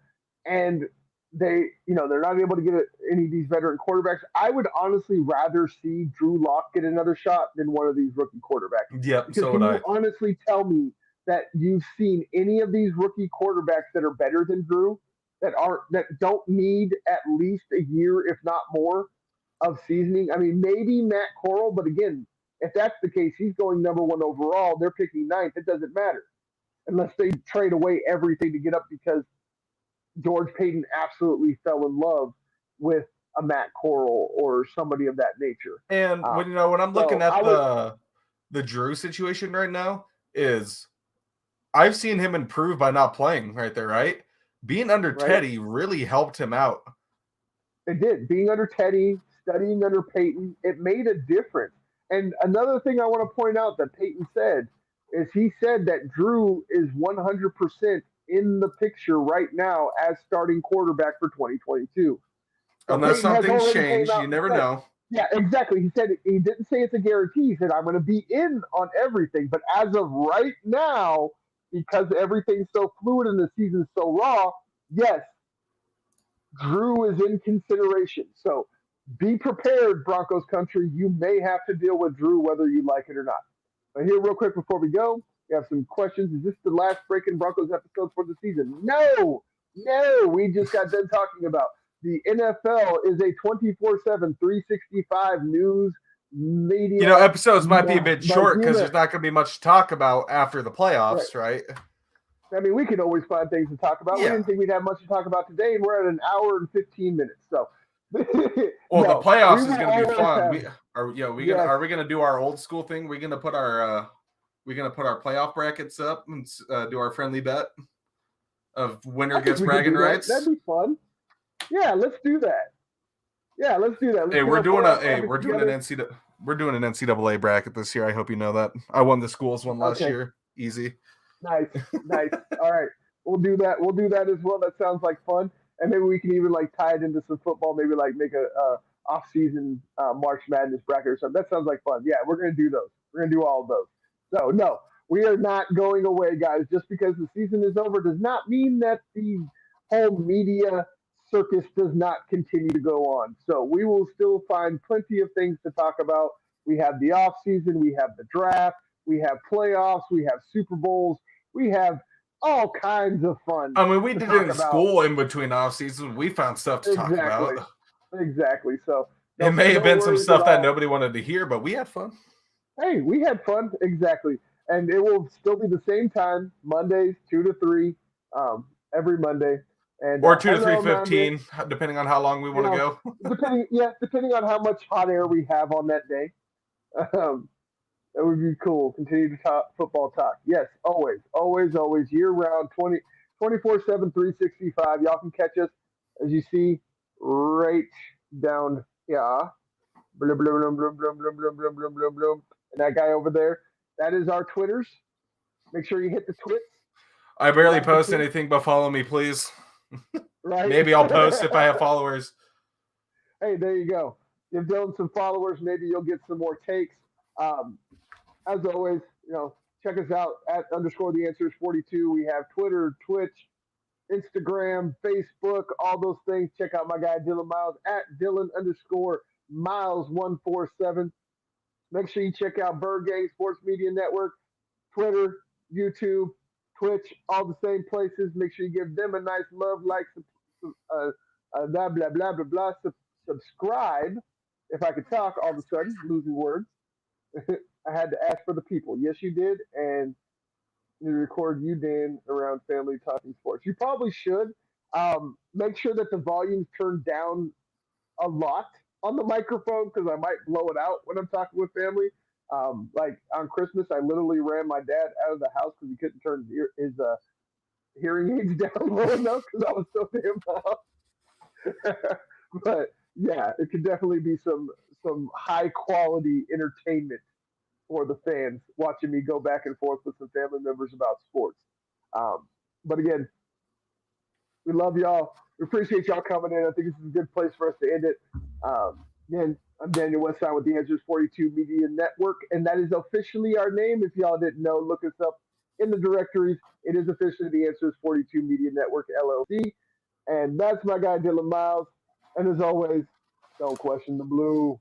[SPEAKER 1] and they're not able to get any of these veteran quarterbacks, I would honestly rather see Drew Lock get another shot than one of these rookie quarterbacks.
[SPEAKER 2] Yep,
[SPEAKER 1] Because
[SPEAKER 2] so would
[SPEAKER 1] can you
[SPEAKER 2] I.
[SPEAKER 1] honestly tell me that you've seen any of these rookie quarterbacks that are better than Drew that don't need at least a year, if not more, of seasoning? I mean, maybe Matt Corral, but again, if that's the case, he's going number one overall. They're picking ninth. It doesn't matter unless they trade away everything to get up because George Payton absolutely fell in love with a Matt Corral or somebody of that nature.
[SPEAKER 2] And when I'm looking
[SPEAKER 1] So
[SPEAKER 2] at
[SPEAKER 1] I would,
[SPEAKER 2] the Drew situation right now, is I've seen him improve by not playing right there, right? Being under
[SPEAKER 1] right?
[SPEAKER 2] Teddy really helped him out.
[SPEAKER 1] It did. Being under Teddy, studying under Payton, it made a difference. And another thing I want to point out that Payton said is he said that Drew is 100% in the picture right now as starting quarterback for 2022. So
[SPEAKER 2] Unless
[SPEAKER 1] Peyton has
[SPEAKER 2] something's
[SPEAKER 1] already came
[SPEAKER 2] changed,
[SPEAKER 1] out
[SPEAKER 2] you
[SPEAKER 1] and
[SPEAKER 2] never
[SPEAKER 1] said,
[SPEAKER 2] know.
[SPEAKER 1] yeah, exactly. He said he didn't say it's a guarantee. He said I'm going to be in on everything, but as of right now, because everything's so fluid and the season's so raw, yes, Drew is in consideration. So be prepared, Broncos country. You may have to deal with Drew whether you like it or not. But here, real quick before we go, we have some questions. Is this the last Breaking Broncos episode for the season? No, no. We just got done talking about the NFL is a 24/7, 365 news media
[SPEAKER 2] Episodes might be a bit short because
[SPEAKER 1] behemoth.
[SPEAKER 2] there's not going to be much to talk about after the
[SPEAKER 1] Right.
[SPEAKER 2] playoffs, right?
[SPEAKER 1] I mean, we could always find things to talk about. We
[SPEAKER 2] Yeah.
[SPEAKER 1] didn't think we'd have much to talk about today, and we're at an hour and 15 minutes. So,
[SPEAKER 2] Well, the
[SPEAKER 1] no, we
[SPEAKER 2] playoffs is
[SPEAKER 1] will
[SPEAKER 2] going to be
[SPEAKER 1] always
[SPEAKER 2] fun.
[SPEAKER 1] have.
[SPEAKER 2] We are,
[SPEAKER 1] Yes,
[SPEAKER 2] are we going to do our old school thing? We going to put our playoff brackets up and do our friendly bet of winner
[SPEAKER 1] I think
[SPEAKER 2] gets
[SPEAKER 1] we could
[SPEAKER 2] bragging
[SPEAKER 1] do that. That'd
[SPEAKER 2] rights.
[SPEAKER 1] be fun. Yeah, let's do that. Yeah, let's do that. Let's
[SPEAKER 2] Hey,
[SPEAKER 1] get our playoff brackets
[SPEAKER 2] we're doing an
[SPEAKER 1] together.
[SPEAKER 2] NCAA bracket this year. I hope you know that. I won the schools one last
[SPEAKER 1] Okay,
[SPEAKER 2] year. Easy.
[SPEAKER 1] nice, nice. All right, we'll do that. We'll do that as well. That sounds like fun, and maybe we can even like tie it into some football. Maybe like make a off-season March Madness bracket or something. That sounds like fun. Yeah, we're gonna do those. We're gonna do all of those. So no, we are not going away, guys. Just because the season is over does not mean that the whole media circus does not continue to go on. So we will still find plenty of things to talk about. We have the off season, we have the draft, we have playoffs, we have Super Bowls, we have all kinds of fun
[SPEAKER 2] I mean, we
[SPEAKER 1] to
[SPEAKER 2] did it
[SPEAKER 1] talk
[SPEAKER 2] in
[SPEAKER 1] about.
[SPEAKER 2] school in between off seasons. We found stuff to talk
[SPEAKER 1] Exactly.
[SPEAKER 2] about.
[SPEAKER 1] Exactly. So
[SPEAKER 2] It
[SPEAKER 1] no,
[SPEAKER 2] may have
[SPEAKER 1] no
[SPEAKER 2] been some
[SPEAKER 1] worries at
[SPEAKER 2] stuff that
[SPEAKER 1] all.
[SPEAKER 2] nobody wanted to hear, but we had fun.
[SPEAKER 1] Hey, we had fun. Exactly. And it will still be the same time, Mondays, 2 to 3, every Monday. And
[SPEAKER 2] Or 2 to
[SPEAKER 1] hello, Monday.
[SPEAKER 2] 3:15, depending on how long we
[SPEAKER 1] You
[SPEAKER 2] want to
[SPEAKER 1] know,
[SPEAKER 2] go.
[SPEAKER 1] depending on how much hot air we have on that day. Um, that would be cool. Continue to talk football talk. Yes, always, always, always, year round, 24/7, 365. Y'all can catch us, as you see, right down here. Bloom, bloom, bloom, bloom, bloom, bloom, bloom, bloom, bloom, bloom, bloom. And that guy over there, that is our Twitters. Make sure you hit the twits.
[SPEAKER 2] I
[SPEAKER 1] We
[SPEAKER 2] barely
[SPEAKER 1] like the
[SPEAKER 2] post
[SPEAKER 1] twits,
[SPEAKER 2] anything, but follow me, please.
[SPEAKER 1] right?
[SPEAKER 2] Maybe I'll post if I have followers.
[SPEAKER 1] Hey, there you go. Give Dylan some followers. Maybe you'll get some more takes. Um, as always, check us out at underscore the answers 42. We have Twitter, Twitch, Instagram, Facebook, all those things. Check out my guy Dylan Miles at Dylan underscore Miles 147. Make sure you check out Bird Gang Sports Media Network, Twitter, YouTube, Twitch, all the same places. Make sure you give them a nice love, like, blah, blah, blah, blah, blah. Subscribe. If I could talk all of a sudden, losing words. I had to ask for the people. Yes, you did. And you record you, Dan, around family talking sports. You probably should. Make sure that the volume's turned down a lot on the microphone because I might blow it out when I'm talking with family. Like on Christmas, I literally ran my dad out of the house because he couldn't turn his hearing aids down low enough because I was so damn loud. But yeah, it could definitely be some high quality entertainment for the fans watching me go back and forth with some family members about sports. But again, we love y'all. We appreciate y'all coming in. I think this is a good place for us to end it. Again, I'm Daniel Westside with the Answers 42 Media Network, and that is officially our name. If y'all didn't know, look us up in the directories. It is officially the Answers 42 Media Network LLC. And that's my guy, Dylan Miles. And as always, don't question the blue.